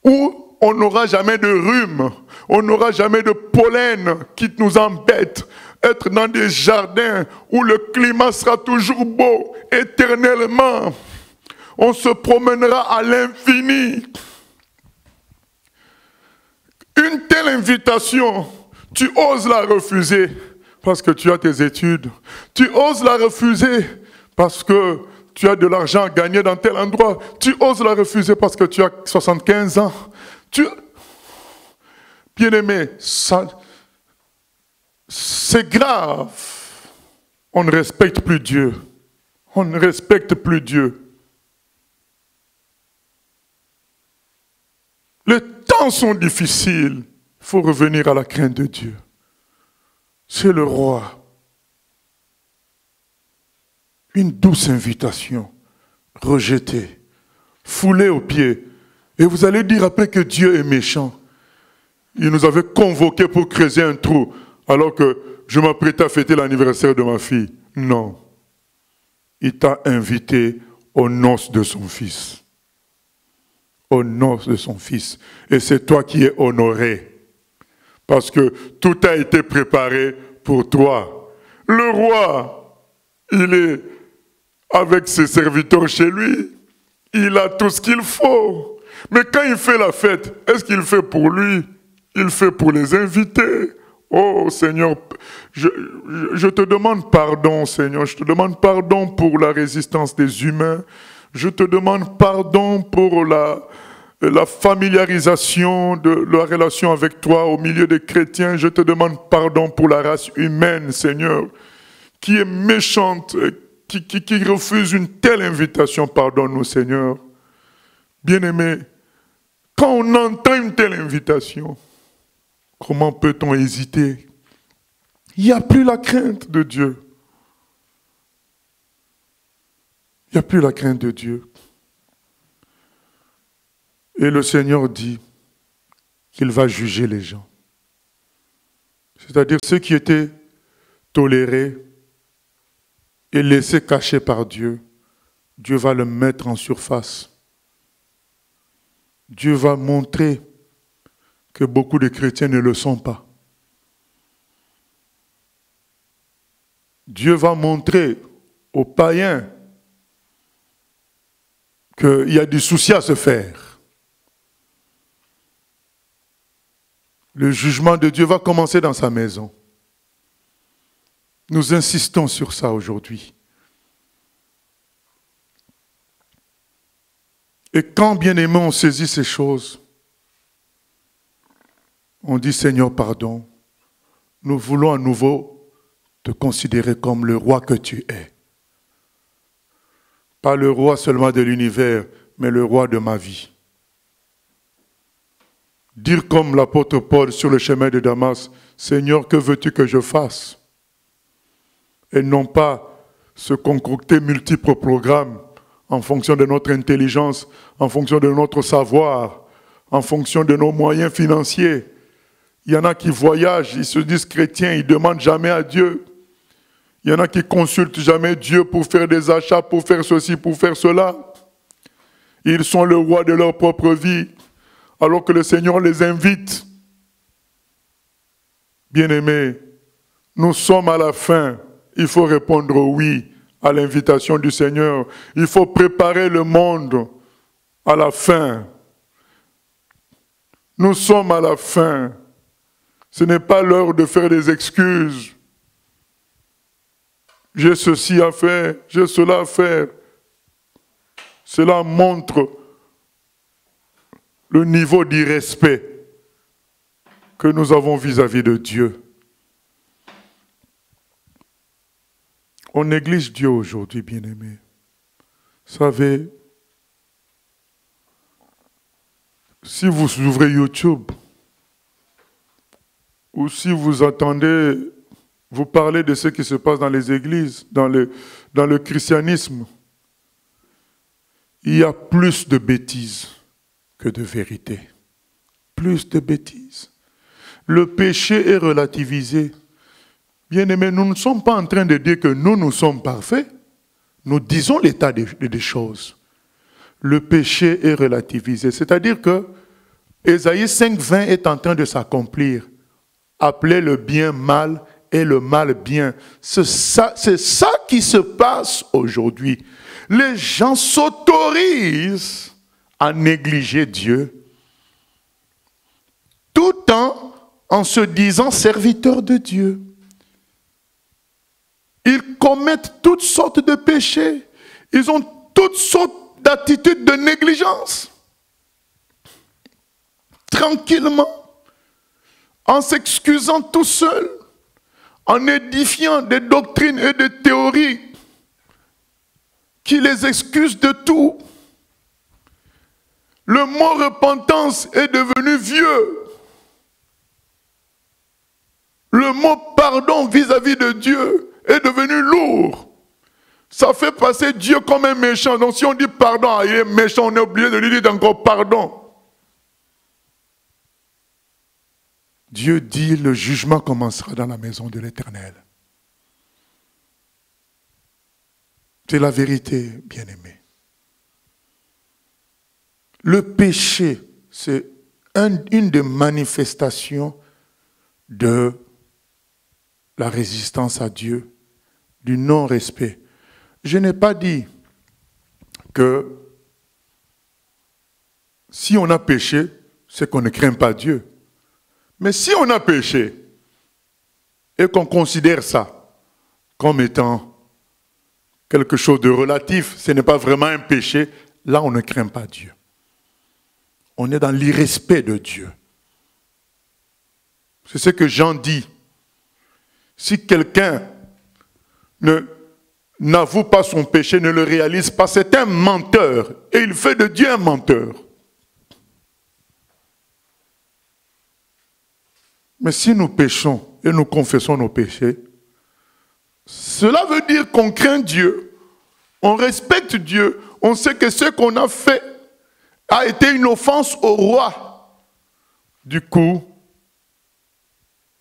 où on n'aura jamais de rhume, on n'aura jamais de pollen qui nous embête, être dans des jardins où le climat sera toujours beau, éternellement. On se promènera à l'infini. Une telle invitation, tu oses la refuser parce que tu as tes études. Tu oses la refuser parce que tu as de l'argent à gagner dans tel endroit. Tu oses la refuser parce que tu as 75 ans. Bien-aimé, c'est grave. On ne respecte plus Dieu. On ne respecte plus Dieu. Les temps sont difficiles. Il faut revenir à la crainte de Dieu. C'est le roi. Une douce invitation, rejetée, foulée aux pieds. Et vous allez dire après que Dieu est méchant. Il nous avait convoqués pour creuser un trou, alors que je m'apprêtais à fêter l'anniversaire de ma fille. Non. Il t'a invité aux noces de son fils. Aux noces de son fils. Et c'est toi qui es honoré. Parce que tout a été préparé pour toi. Le roi, il est avec ses serviteurs chez lui. Il a tout ce qu'il faut. Mais quand il fait la fête, est-ce qu'il fait pour lui? Il fait pour les invités. Oh Seigneur, je te demande pardon, Seigneur. Je te demande pardon pour la résistance des humains. Je te demande pardon pour la familiarisation de la relation avec toi au milieu des chrétiens. Je te demande pardon pour la race humaine, Seigneur, qui est méchante, qui refuse une telle invitation. Pardonne-nous, Seigneur. Bien-aimé, quand on entend une telle invitation, comment peut-on hésiter? Il n'y a plus la crainte de Dieu. Il n'y a plus la crainte de Dieu. Et le Seigneur dit qu'il va juger les gens. C'est-à-dire ceux qui étaient tolérés et laissés cachés par Dieu, Dieu va le mettre en surface. Dieu va montrer que beaucoup de chrétiens ne le sont pas. Dieu va montrer aux païens qu'il y a du souci à se faire. Le jugement de Dieu va commencer dans sa maison. Nous insistons sur ça aujourd'hui. Et quand, bien-aimés, on saisit ces choses, on dit, Seigneur, pardon, nous voulons à nouveau te considérer comme le roi que tu es. Pas le roi seulement de l'univers, mais le roi de ma vie. Dire comme l'apôtre Paul sur le chemin de Damas, Seigneur, que veux-tu que je fasse? Et non pas se concocter multiples programmes en fonction de notre intelligence, en fonction de notre savoir, en fonction de nos moyens financiers. Il y en a qui voyagent, ils se disent chrétiens, ils ne demandent jamais à Dieu. Il y en a qui ne consultent jamais Dieu pour faire des achats, pour faire ceci, pour faire cela. Ils sont le roi de leur propre vie, alors que le Seigneur les invite. Bien-aimés, nous sommes à la fin. Il faut répondre oui à l'invitation du Seigneur. Il faut préparer le monde à la fin. Nous sommes à la fin. Ce n'est pas l'heure de faire des excuses. J'ai ceci à faire, j'ai cela à faire. Cela montre le niveau d'irrespect que nous avons vis-à-vis de Dieu. On néglige Dieu aujourd'hui, bien-aimés. Vous savez, si vous ouvrez YouTube, ou si vous entendez, vous parlez de ce qui se passe dans les églises, dans le christianisme, il y a plus de bêtises que de vérité. Plus de bêtises. Le péché est relativisé. Bien-aimés, nous ne sommes pas en train de dire que nous sommes parfaits. Nous disons l'état des choses. Le péché est relativisé. C'est-à-dire que Ésaïe 5:20 est en train de s'accomplir. Appelez le bien mal et le mal bien. C'est ça qui se passe aujourd'hui. Les gens s'autorisent à négliger Dieu tout en se disant serviteurs de Dieu. Ils commettent toutes sortes de péchés. Ils ont toutes sortes d'attitudes de négligence. Tranquillement, en s'excusant tout seuls, en édifiant des doctrines et des théories qui les excusent de tout. Le mot repentance est devenu vieux. Le mot pardon vis-à-vis de Dieu est devenu lourd. Ça fait passer Dieu comme un méchant. Donc si on dit pardon, il est méchant, on est obligé de lui dire encore pardon. Dieu dit, le jugement commencera dans la maison de l'Éternel. C'est la vérité, bien-aimé. Le péché, c'est une des manifestations de la résistance à Dieu, du non-respect. Je n'ai pas dit que si on a péché, c'est qu'on ne craint pas Dieu. Mais si on a péché et qu'on considère ça comme étant quelque chose de relatif, ce n'est pas vraiment un péché, là on ne craint pas Dieu. On est dans l'irrespect de Dieu. C'est ce que Jean dit. Si quelqu'un n'avoue pas son péché, ne le réalise pas, c'est un menteur. Et il fait de Dieu un menteur. Mais si nous péchons et nous confessons nos péchés, cela veut dire qu'on craint Dieu, on respecte Dieu, on sait que ce qu'on a fait a été une offense au roi. Du coup,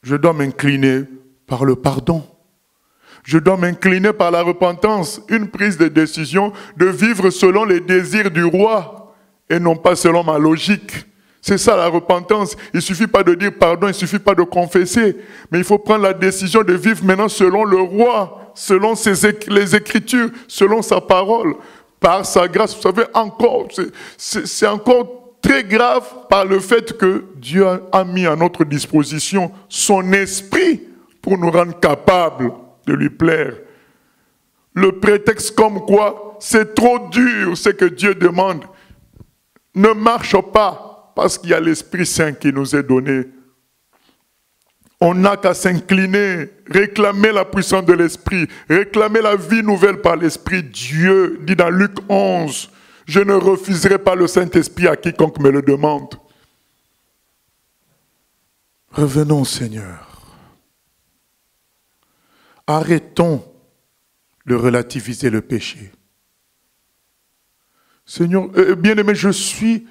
je dois m'incliner par le pardon. Je dois m'incliner par la repentance, une prise de décision de vivre selon les désirs du roi et non pas selon ma logique. C'est ça la repentance. Il ne suffit pas de dire pardon, il ne suffit pas de confesser, mais il faut prendre la décision de vivre maintenant selon le roi, selon les Écritures, selon sa parole, par sa grâce. Vous savez, encore, c'est encore très grave par le fait que Dieu a mis à notre disposition son esprit pour nous rendre capables de lui plaire. Le prétexte comme quoi c'est trop dur, ce que Dieu demande, ne marche pas. Parce qu'il y a l'Esprit Saint qui nous est donné. On n'a qu'à s'incliner, réclamer la puissance de l'Esprit, réclamer la vie nouvelle par l'Esprit. Dieu dit dans Luc 11, « Je ne refuserai pas le Saint-Esprit à quiconque me le demande. » Revenons au Seigneur. Arrêtons de relativiser le péché. Seigneur, bien-aimé, je suis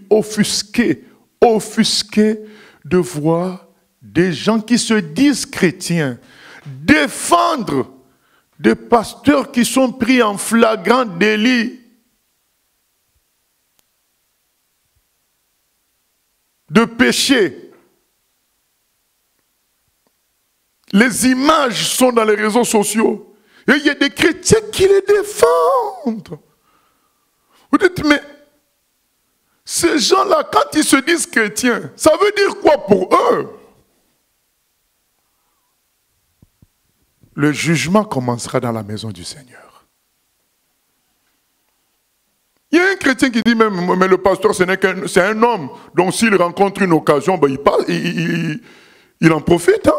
offusqué de voir des gens qui se disent chrétiens défendre des pasteurs qui sont pris en flagrant délit de péché. Les images sont dans les réseaux sociaux et il y a des chrétiens qui les défendent. Vous dites, mais ces gens-là, quand ils se disent chrétiens, ça veut dire quoi pour eux? Le jugement commencera dans la maison du Seigneur. Il y a un chrétien qui dit, mais le pasteur, c'est un homme. Donc s'il rencontre une occasion, ben, il en profite. Hein?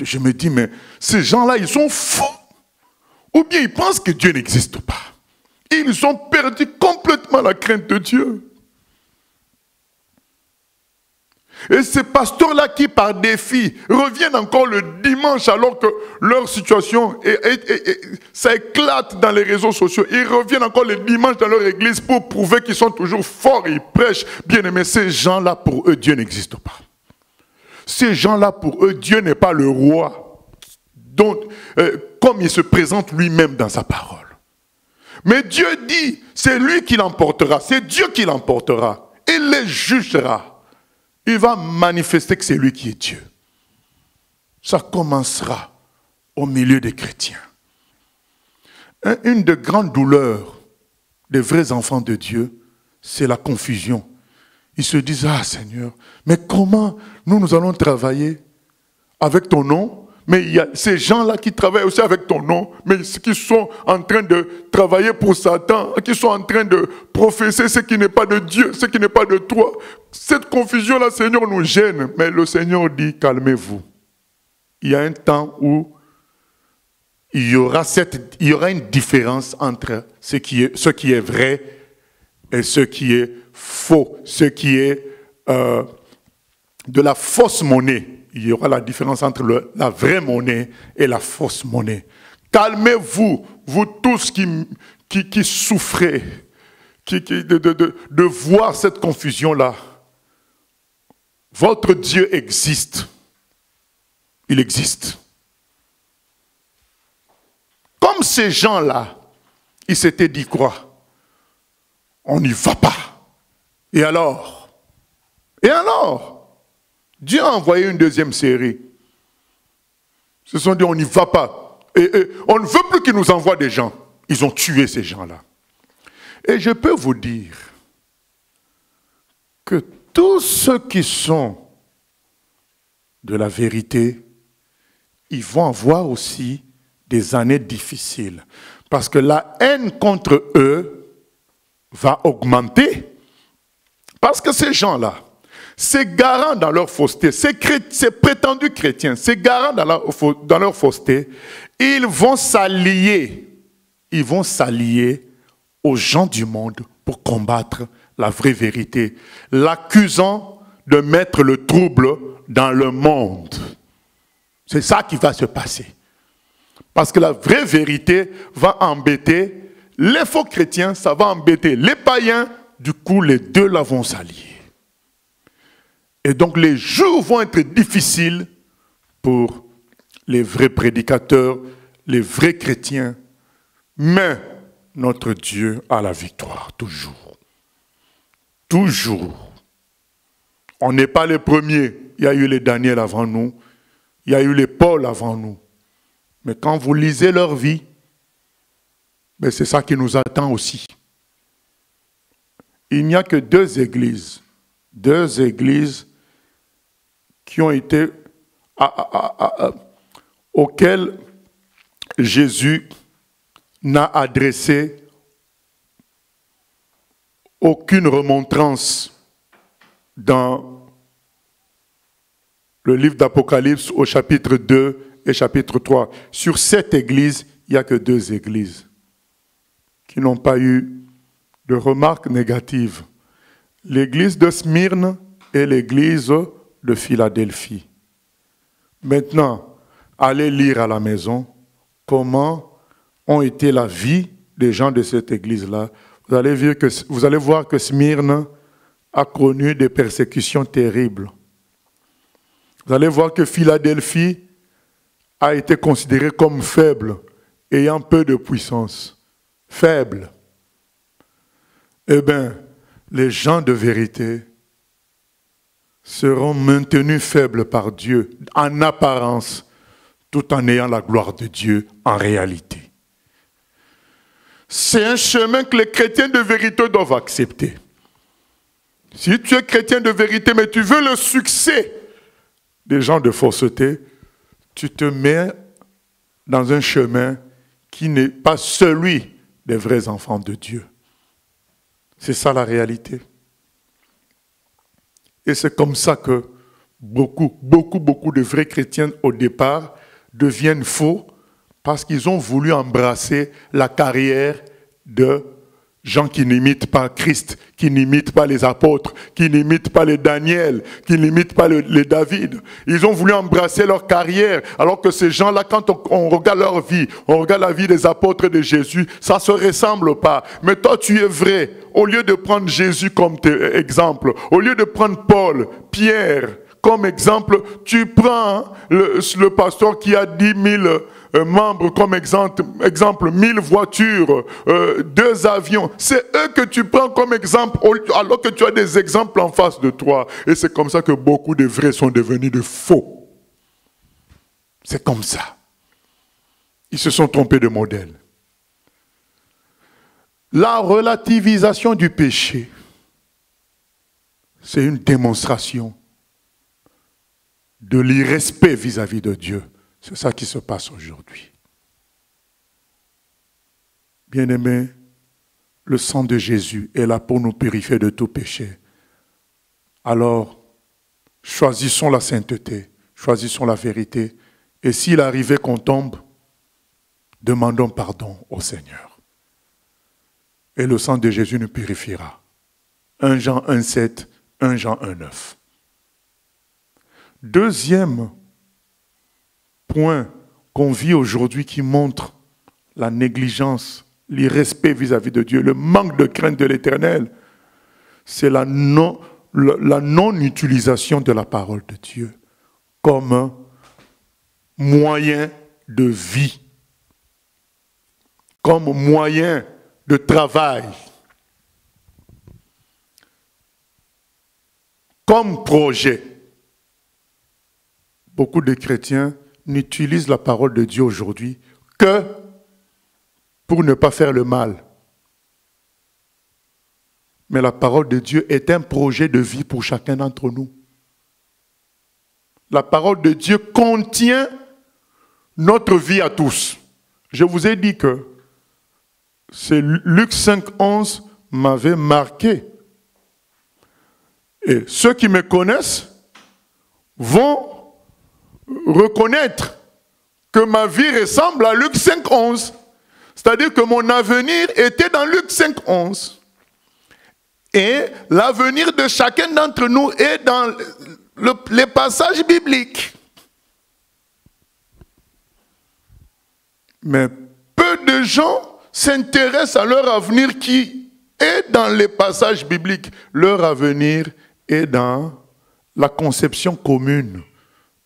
Je me dis, mais ces gens-là, ils sont fous. Ou bien ils pensent que Dieu n'existe pas. Ils ont perdu complètement la crainte de Dieu. Et ces pasteurs-là qui, par défi, reviennent encore le dimanche alors que leur situation, ça éclate dans les réseaux sociaux. Ils reviennent encore le dimanche dans leur église pour prouver qu'ils sont toujours forts, ils prêchent. Bien aimés, ces gens-là, pour eux, Dieu n'existe pas. Ces gens-là, pour eux, Dieu n'est pas le roi, comme il se présente lui-même dans sa parole. Mais Dieu dit, c'est lui qui l'emportera, c'est Dieu qui l'emportera. Il les jugera. Il va manifester que c'est lui qui est Dieu. Ça commencera au milieu des chrétiens. Une des grandes douleurs des vrais enfants de Dieu, c'est la confusion. Ils se disent, ah Seigneur, mais comment nous allons travailler avec ton nom? Mais il y a ces gens-là qui travaillent aussi avec ton nom, mais qui sont en train de travailler pour Satan, qui sont en train de professer ce qui n'est pas de Dieu, ce qui n'est pas de toi. Cette confusion-là, Seigneur, nous gêne. Mais le Seigneur dit, calmez-vous. Il y a un temps où il y aura une différence entre ce qui est vrai et ce qui est faux, ce qui est de la fausse monnaie. Il y aura la différence entre la vraie monnaie et la fausse monnaie. Calmez-vous, vous tous qui souffrez de voir cette confusion-là. Votre Dieu existe. Il existe. Comme ces gens-là, ils s'étaient dit quoi? On n'y va pas. Et alors? Dieu a envoyé une deuxième série. Ils se sont dit, on n'y va pas. Et on ne veut plus qu'ils nous envoient des gens. Ils ont tué ces gens-là. Et je peux vous dire que tous ceux qui sont de la vérité, ils vont avoir aussi des années difficiles. Parce que la haine contre eux va augmenter. Parce que ces gens-là, ces garants dans leur fausseté, ces prétendus chrétiens, ces garants dans leur fausseté, ils vont s'allier aux gens du monde pour combattre la vraie vérité, l'accusant de mettre le trouble dans le monde. C'est ça qui va se passer. Parce que la vraie vérité va embêter les faux chrétiens, ça va embêter les païens, du coup les deux là vont s'allier. Et donc les jours vont être difficiles pour les vrais prédicateurs, les vrais chrétiens. Mais notre Dieu a la victoire, toujours. Toujours. On n'est pas les premiers. Il y a eu les Daniel avant nous. Il y a eu les Paul avant nous. Mais quand vous lisez leur vie, ben c'est ça qui nous attend aussi. Il n'y a que deux églises qui ont été auxquelles Jésus n'a adressé aucune remontrance dans le livre d'Apocalypse au chapitre 2 et chapitre 3. Sur 7 églises, il n'y a que 2 églises qui n'ont pas eu de remarques négatives. L'église de Smyrne et l'église de Philadelphie. Maintenant, allez lire à la maison comment ont été la vie des gens de cette église-là. Vous allez voir que Smyrne a connu des persécutions terribles. Vous allez voir que Philadelphie a été considérée comme faible, ayant peu de puissance. Faible. Eh bien, les gens de vérité seront maintenus faibles par Dieu, en apparence, tout en ayant la gloire de Dieu en réalité. C'est un chemin que les chrétiens de vérité doivent accepter. Si tu es chrétien de vérité, mais tu veux le succès des gens de fausseté, tu te mets dans un chemin qui n'est pas celui des vrais enfants de Dieu. C'est ça la réalité. Et c'est comme ça que beaucoup de vrais chrétiens au départ deviennent faux parce qu'ils ont voulu embrasser la carrière de gens qui n'imitent pas Christ, qui n'imitent pas les apôtres, qui n'imitent pas les Daniel, qui n'imitent pas les David. Ils ont voulu embrasser leur carrière, alors que ces gens-là, quand on regarde leur vie, on regarde la vie des apôtres de Jésus, ça ne se ressemble pas. Mais toi, tu es vrai. Au lieu de prendre Jésus comme exemple, au lieu de prendre Paul, Pierre comme exemple, tu prends le pasteur qui a 10 000 membres comme exemple 1000 voitures, 2 avions. C'est eux que tu prends comme exemple alors que tu as des exemples en face de toi. Et c'est comme ça que beaucoup de vrais sont devenus de faux. C'est comme ça. Ils se sont trompés de modèle. La relativisation du péché, c'est une démonstration de l'irrespect vis-à-vis de Dieu. C'est ça qui se passe aujourd'hui. Bien-aimés, le sang de Jésus est là pour nous purifier de tout péché. Alors, choisissons la sainteté, choisissons la vérité. Et s'il arrivait qu'on tombe, demandons pardon au Seigneur. Et le sang de Jésus nous purifiera. 1 Jean 1,7, 1 Jean 1,9. Deuxième point qu'on vit aujourd'hui qui montre la négligence, l'irrespect vis-à-vis de Dieu, le manque de crainte de l'Éternel, c'est la non-utilisation de la parole de Dieu comme un moyen de vie, comme moyen de travail, comme projet. Beaucoup de chrétiens n'utilisent la parole de Dieu aujourd'hui que pour ne pas faire le mal. Mais la parole de Dieu est un projet de vie pour chacun d'entre nous. La parole de Dieu contient notre vie à tous. Je vous ai dit que c'est Luc 5,11 m'avait marqué. Et ceux qui me connaissent vont reconnaître que ma vie ressemble à Luc 5,11. C'est-à-dire que mon avenir était dans Luc 5,11. Et l'avenir de chacun d'entre nous est dans les passages bibliques. Mais peu de gens s'intéressent à leur avenir qui est dans les passages bibliques. Leur avenir est dans la conception commune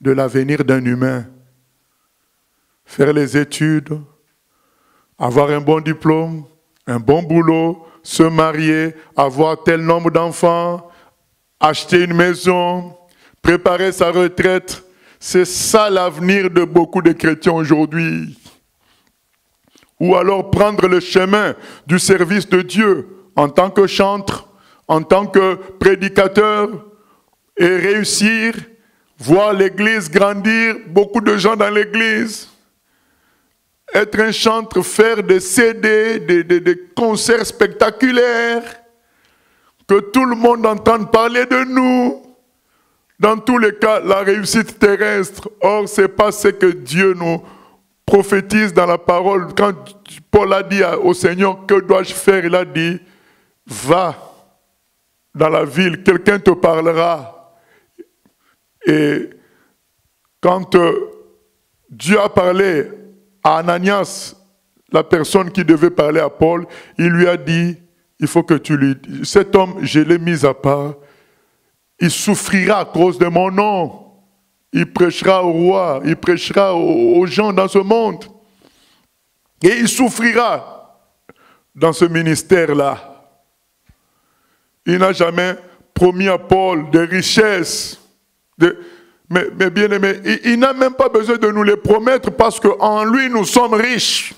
de l'avenir d'un humain. Faire les études, avoir un bon diplôme, un bon boulot, se marier, avoir tel nombre d'enfants, acheter une maison, préparer sa retraite. C'est ça l'avenir de beaucoup de chrétiens aujourd'hui. Ou alors prendre le chemin du service de Dieu en tant que chantre, en tant que prédicateur, et réussir, voir l'église grandir, beaucoup de gens dans l'église. Être un chantre, faire des CD, des concerts spectaculaires, que tout le monde entende parler de nous. Dans tous les cas, la réussite terrestre. Or, ce n'est pas ce que Dieu nous prophétise dans la parole. Quand Paul a dit au Seigneur, que dois-je faire? Il a dit, va dans la ville, quelqu'un te parlera. Et quand Dieu a parlé à Ananias, la personne qui devait parler à Paul, il lui a dit, il faut que tu lui dises, cet homme, je l'ai mis à part, il souffrira à cause de mon nom. Il prêchera au roi, il prêchera aux gens dans ce monde. Et il souffrira dans ce ministère-là. Il n'a jamais promis à Paul des richesses. Mais bien aimé, il n'a même pas besoin de nous les promettre parce qu'en lui, nous sommes riches.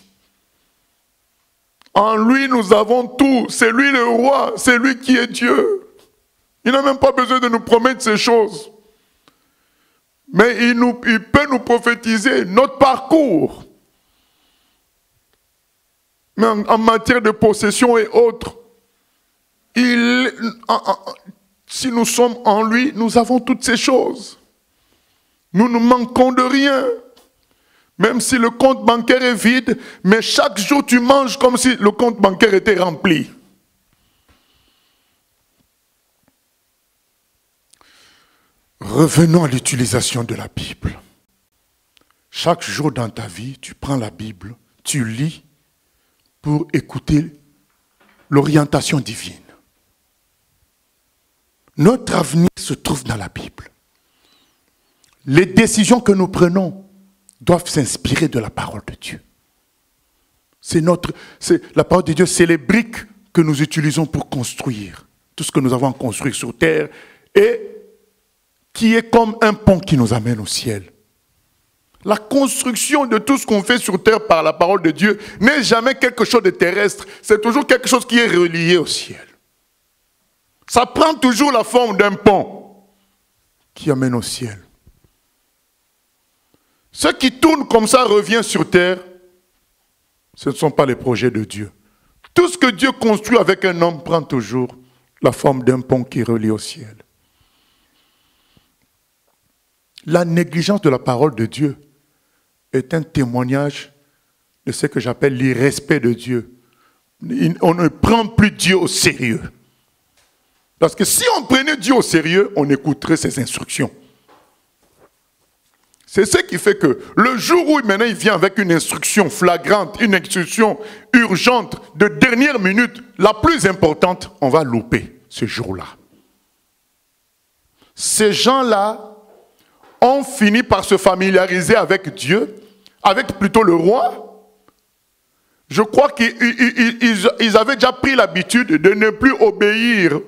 En lui, nous avons tout. C'est lui le roi, c'est lui qui est Dieu. Il n'a même pas besoin de nous promettre ces choses. Mais il peut nous prophétiser notre parcours. Mais en matière de possession et autres, si nous sommes en lui, nous avons toutes ces choses. Nous ne manquons de rien. Même si le compte bancaire est vide, mais chaque jour tu manges comme si le compte bancaire était rempli. Revenons à l'utilisation de la Bible. Chaque jour dans ta vie, tu prends la Bible, tu lis pour écouter l'orientation divine. Notre avenir se trouve dans la Bible. Les décisions que nous prenons doivent s'inspirer de la parole de Dieu. La parole de Dieu, c'est les briques que nous utilisons pour construire tout ce que nous avons construit sur terre et qui est comme un pont qui nous amène au ciel. La construction de tout ce qu'on fait sur terre par la parole de Dieu n'est jamais quelque chose de terrestre, c'est toujours quelque chose qui est relié au ciel. Ça prend toujours la forme d'un pont qui amène au ciel. Ce qui tourne comme ça revient sur terre, ce ne sont pas les projets de Dieu. Tout ce que Dieu construit avec un homme prend toujours la forme d'un pont qui relie au ciel. La négligence de la parole de Dieu est un témoignage de ce que j'appelle l'irrespect de Dieu. On ne prend plus Dieu au sérieux. Parce que si on prenait Dieu au sérieux, on écouterait ses instructions. C'est ce qui fait que le jour où maintenant il vient avec une instruction flagrante, une instruction urgente, de dernière minute, la plus importante, on va louper ce jour-là. Ces gens-là ont fini par se familiariser avec Dieu, avec plutôt le roi. Je crois qu'ils avaient déjà pris l'habitude de ne plus obéir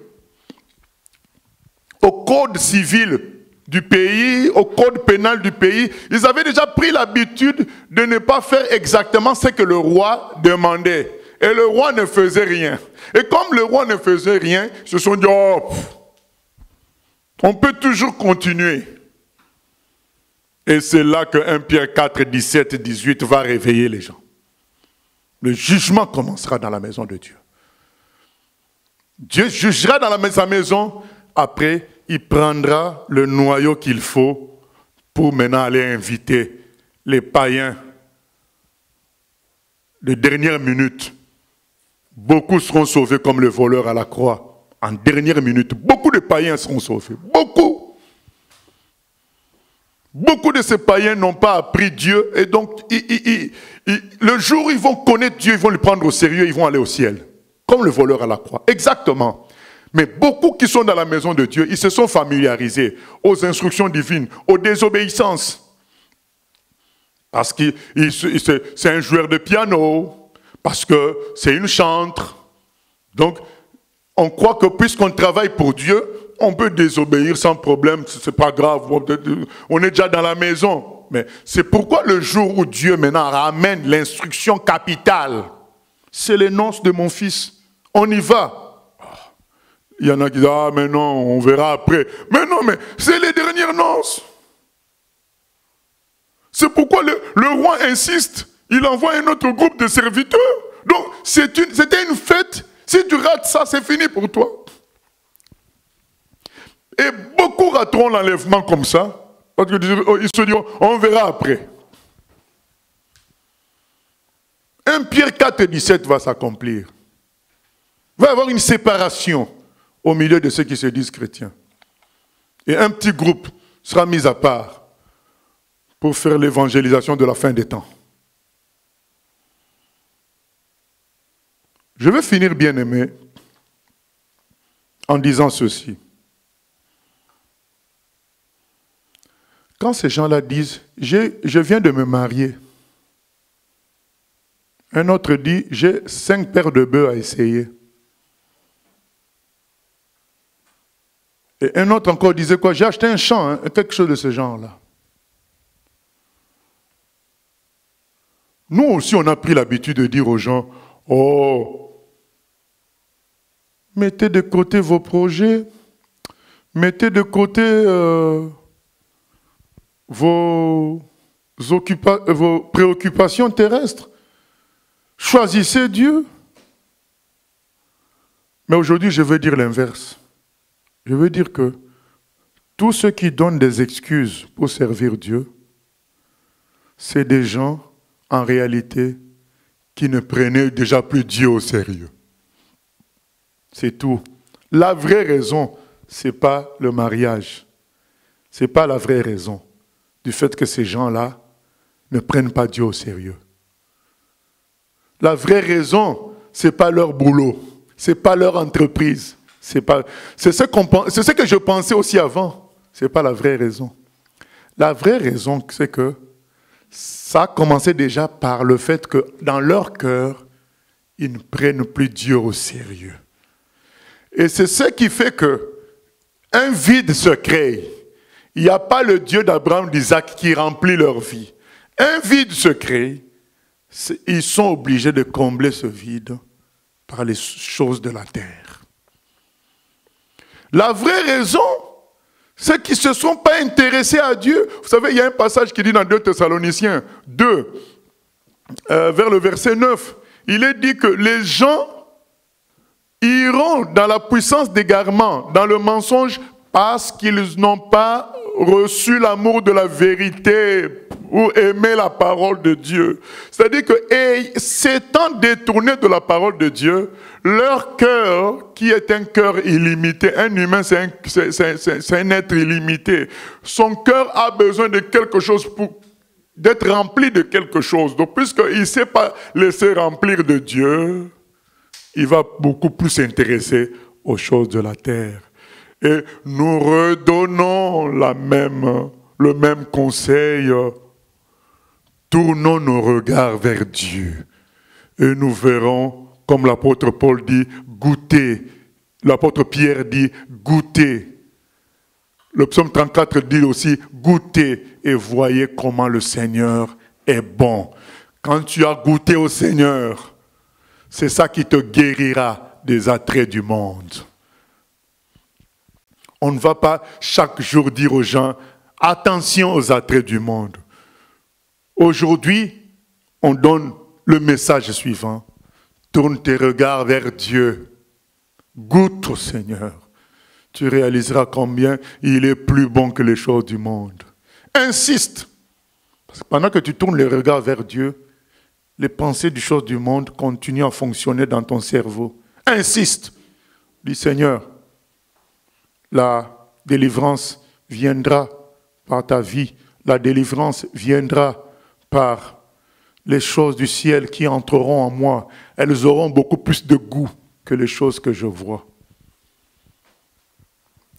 au code civil du pays, au code pénal du pays. Ils avaient déjà pris l'habitude de ne pas faire exactement ce que le roi demandait. Et le roi ne faisait rien. Et comme le roi ne faisait rien, ils se sont dit, oh, on peut toujours continuer. Et c'est là que 1 Pierre 4, 17, 18 va réveiller les gens. Le jugement commencera dans la maison de Dieu. Dieu jugera dans sa maison. Après, il prendra le noyau qu'il faut pour maintenant aller inviter les païens de dernière minute. Beaucoup seront sauvés comme le voleur à la croix. En dernière minute, beaucoup de païens seront sauvés. Beaucoup. Beaucoup de ces païens n'ont pas appris Dieu et donc le jour où ils vont connaître Dieu, ils vont le prendre au sérieux, ils vont aller au ciel. Comme le voleur à la croix. Exactement. Mais beaucoup qui sont dans la maison de Dieu, ils se sont familiarisés aux instructions divines, aux désobéissances. Parce que c'est un joueur de piano, parce que c'est une chantre. Donc, on croit que puisqu'on travaille pour Dieu, on peut désobéir sans problème, c'est pas grave, on est déjà dans la maison. Mais c'est pourquoi le jour où Dieu maintenant ramène l'instruction capitale, c'est les noces de mon fils. On y va. Il y en a qui disent, ah mais non, on verra après. Mais non, mais c'est les dernières noces. C'est pourquoi le roi insiste. Il envoie un autre groupe de serviteurs. Donc, c'était une fête. Si tu rates ça, c'est fini pour toi. Et beaucoup rateront l'enlèvement comme ça. Parce qu'ils se diront, on verra après. 1 Pierre 4, 17 va s'accomplir. Il va y avoir une séparation au milieu de ceux qui se disent chrétiens. Et un petit groupe sera mis à part pour faire l'évangélisation de la fin des temps. Je vais finir, bien-aimé, en disant ceci. Quand ces gens-là disent, je viens de me marier, un autre dit, j'ai 5 paires de bœufs à essayer. Et un autre encore disait quoi? J'ai acheté un champ, quelque chose de ce genre-là. Nous aussi, on a pris l'habitude de dire aux gens, oh, mettez de côté vos projets, mettez de côté vos préoccupations terrestres. Choisissez Dieu. Mais aujourd'hui, je veux dire l'inverse. Je veux dire que tous ceux qui donnent des excuses pour servir Dieu, c'est des gens, en réalité, qui ne prenaient déjà plus Dieu au sérieux. C'est tout. La vraie raison, ce n'est pas le mariage. Ce n'est pas la vraie raison du fait que ces gens-là ne prennent pas Dieu au sérieux. La vraie raison, ce n'est pas leur boulot, ce n'est pas leur entreprise. C'est ce que je pensais aussi avant. Ce n'est pas la vraie raison. La vraie raison, c'est que ça a commencé déjà par le fait que dans leur cœur, ils ne prennent plus Dieu au sérieux. Et c'est ce qui fait qu'un vide se crée. Il n'y a pas le Dieu d'Abraham, d'Isaac qui remplit leur vie. Un vide se crée. Ils sont obligés de combler ce vide par les choses de la terre. La vraie raison, c'est qu'ils ne se sont pas intéressés à Dieu. Vous savez, il y a un passage qui dit dans 2 Thessaloniciens 2, vers le verset 9, il est dit que les gens iront dans la puissance d'égarement, dans le mensonge, parce qu'ils n'ont pas reçu l'amour de la vérité ou aimé la parole de Dieu. C'est-à-dire que, s'étant détournés de la parole de Dieu, leur cœur, qui est un cœur illimité, un humain c'est un être illimité, son cœur a besoin de quelque chose d'être rempli de quelque chose. Donc puisqu'il ne s'est pas laissé remplir de Dieu, il va beaucoup plus s'intéresser aux choses de la terre. Et nous redonnons le même conseil. Tournons nos regards vers Dieu. Et nous verrons, comme l'apôtre Paul dit, goûter. L'apôtre Pierre dit, goûter. Le psaume 34 dit aussi, goûtez et voyez comment le Seigneur est bon. Quand tu as goûté au Seigneur, c'est ça qui te guérira des attraits du monde. On ne va pas chaque jour dire aux gens, attention aux attraits du monde. Aujourd'hui, on donne le message suivant. Tourne tes regards vers Dieu. Goûte au Seigneur. Tu réaliseras combien il est plus bon que les choses du monde. Insiste. Parce que pendant que tu tournes les regards vers Dieu, les pensées des choses du monde continuent à fonctionner dans ton cerveau. Insiste. Dis Seigneur, la délivrance viendra par ta vie. La délivrance viendra par les choses du ciel qui entreront en moi. Elles auront beaucoup plus de goût que les choses que je vois.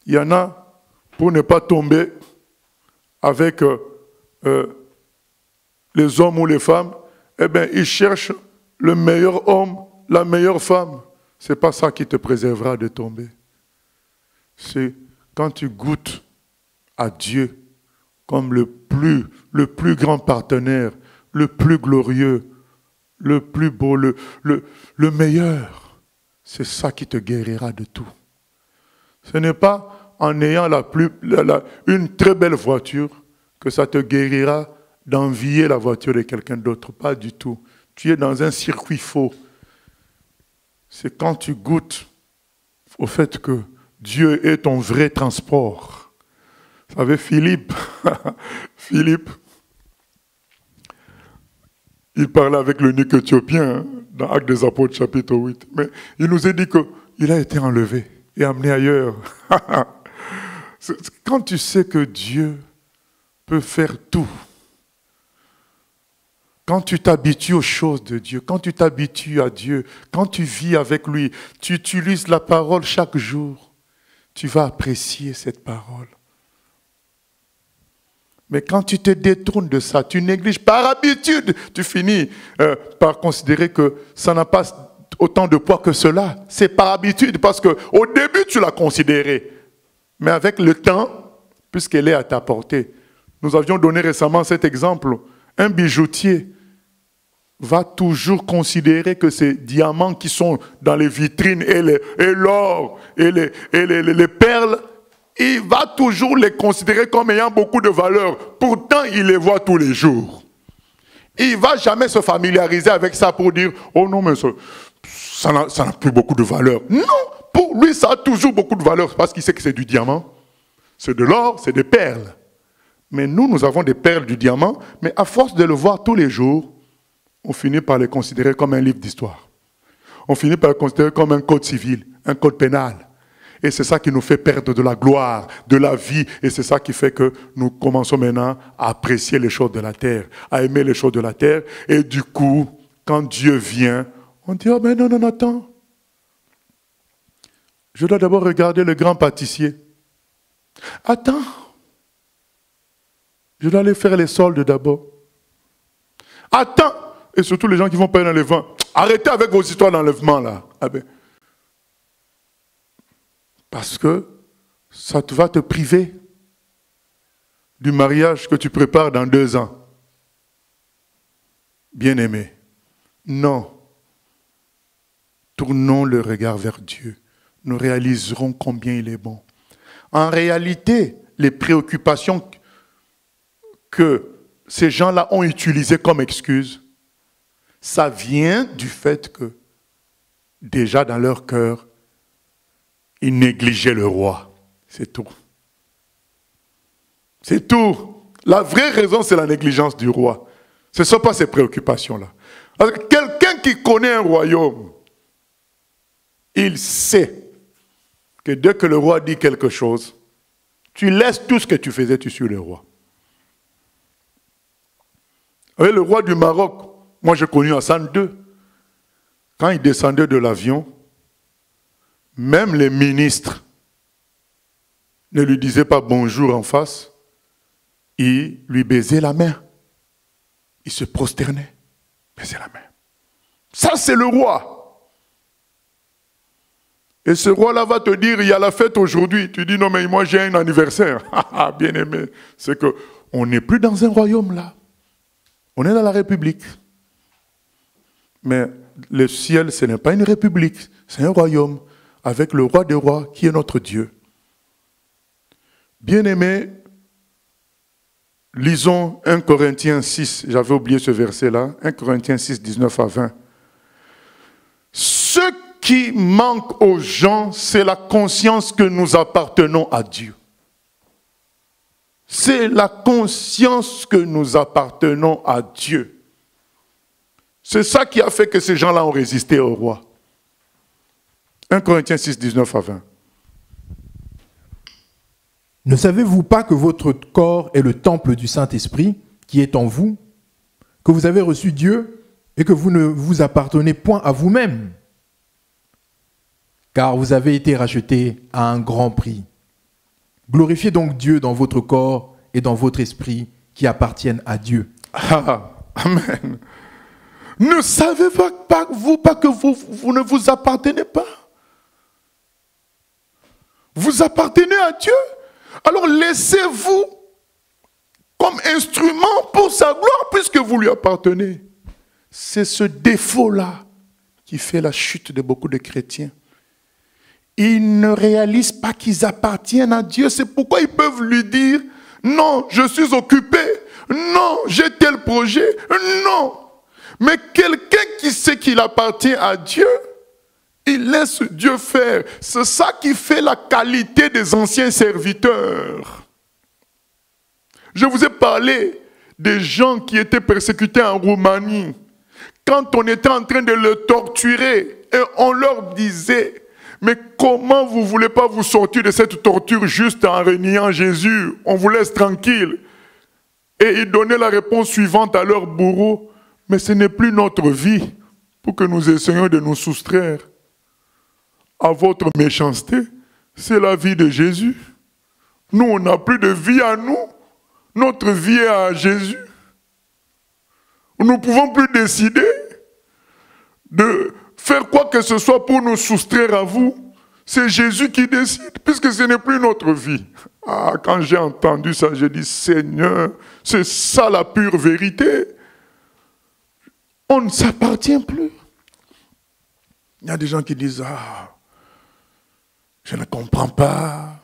Il y en a, pour ne pas tomber avec les hommes ou les femmes, eh bien, ils cherchent le meilleur homme, la meilleure femme. Ce n'est pas ça qui te préservera de tomber. C'est quand tu goûtes à Dieu comme le plus grand partenaire, le plus glorieux, le plus beau, le meilleur. C'est ça qui te guérira de tout. Ce n'est pas en ayant une très belle voiture que ça te guérira d'envier la voiture de quelqu'un d'autre. Pas du tout. Tu es dans un circuit faux. C'est quand tu goûtes au fait que Dieu est ton vrai transport. Vous savez, Philippe, il parlait avec l'eunuque éthiopien dans Actes des Apôtres chapitre 8. Mais il nous a dit qu'il a été enlevé et amené ailleurs. Quand tu sais que Dieu peut faire tout, quand tu t'habitues aux choses de Dieu, quand tu t'habitues à Dieu, quand tu vis avec lui, tu utilises la parole chaque jour, tu vas apprécier cette parole. Mais quand tu te détournes de ça, tu négliges par habitude, tu finis par considérer que ça n'a pas autant de poids que cela. C'est par habitude, parce qu'au début, tu l'as considéré. Mais avec le temps, puisqu'elle est à ta portée, nous avions donné récemment cet exemple. Un bijoutier va toujours considérer que ces diamants qui sont dans les vitrines et l'or et les perles, il va toujours les considérer comme ayant beaucoup de valeur. Pourtant, il les voit tous les jours. Il ne va jamais se familiariser avec ça pour dire « Oh non, mais ça n'a plus beaucoup de valeur. » Non, pour lui, ça a toujours beaucoup de valeur parce qu'il sait que c'est du diamant. C'est de l'or, c'est des perles. Mais nous avons des perles, du diamant, mais à force de le voir tous les jours, on finit par les considérer comme un livre d'histoire. On finit par les considérer comme un code civil, un code pénal. Et c'est ça qui nous fait perdre de la gloire, de la vie. Et c'est ça qui fait que nous commençons maintenant à apprécier les choses de la terre, à aimer les choses de la terre. Et du coup, quand Dieu vient, on dit « Oh, mais non, attends. Je dois d'abord regarder le grand pâtissier. Attends. Je dois aller faire les soldes d'abord. Attends. Et surtout les gens qui vont payer l'enlèvement. Arrêtez avec vos histoires d'enlèvement là. Ah ben. Parce que ça va te priver du mariage que tu prépares dans 2 ans. Bien-aimé. Non. Tournons le regard vers Dieu. Nous réaliserons combien il est bon. En réalité, les préoccupations que ces gens-là ont utilisées comme excuse, ça vient du fait que, déjà dans leur cœur, ils négligeaient le roi. C'est tout. C'est tout. La vraie raison, c'est la négligence du roi. Ce ne sont pas ces préoccupations-là. Quelqu'un qui connaît un royaume, il sait que dès que le roi dit quelque chose, tu laisses tout ce que tu faisais, tu suis le roi. Avec le roi du Maroc, moi j'ai connu Hassan II. Quand il descendait de l'avion, même les ministres ne lui disaient pas bonjour en face, ils lui baisaient la main. Il se prosternait, baisait la main. Ça c'est le roi. Et ce roi-là va te dire, il y a la fête aujourd'hui. Tu dis, non mais moi j'ai un anniversaire. Bien aimé, c'est qu'on n'est plus dans un royaume là. On est dans la République. Mais le ciel, ce n'est pas une république, c'est un royaume avec le roi des rois qui est notre Dieu. Bien-aimés, lisons 1 Corinthiens 6, j'avais oublié ce verset-là, 1 Corinthiens 6, 19 à 20. Ce qui manque aux gens, c'est la conscience que nous appartenons à Dieu. C'est la conscience que nous appartenons à Dieu. C'est ça qui a fait que ces gens-là ont résisté au roi. 1 Corinthiens 6, 19 à 20. Ne savez-vous pas que votre corps est le temple du Saint-Esprit qui est en vous, que vous avez reçu Dieu et que vous ne vous appartenez point à vous-même? Car vous avez été rachetés à un grand prix. Glorifiez donc Dieu dans votre corps et dans votre esprit qui appartiennent à Dieu. Ah, amen. Ne savez-vous pas que vous ne vous appartenez pas? Vous appartenez à Dieu. Alors laissez-vous comme instrument pour sa gloire puisque vous lui appartenez. C'est ce défaut-là qui fait la chute de beaucoup de chrétiens. Ils ne réalisent pas qu'ils appartiennent à Dieu. C'est pourquoi ils peuvent lui dire « Non, je suis occupé. Non, j'ai tel projet. Non. » Mais quelqu'un qui sait qu'il appartient à Dieu, il laisse Dieu faire. C'est ça qui fait la qualité des anciens serviteurs. Je vous ai parlé des gens qui étaient persécutés en Roumanie. Quand on était en train de les torturer, et on leur disait, mais comment vous ne voulez pas vous sortir de cette torture juste en reniant Jésus? On vous laisse tranquille. Et ils donnaient la réponse suivante à leur bourreau, mais ce n'est plus notre vie pour que nous essayions de nous soustraire à votre méchanceté. C'est la vie de Jésus. Nous, on n'a plus de vie à nous. Notre vie est à Jésus. Nous ne pouvons plus décider de faire quoi que ce soit pour nous soustraire à vous. C'est Jésus qui décide, puisque ce n'est plus notre vie. Ah, quand j'ai entendu ça, j'ai dit, Seigneur, c'est ça la pure vérité. On ne s'appartient plus. Il y a des gens qui disent, ah, je ne comprends pas.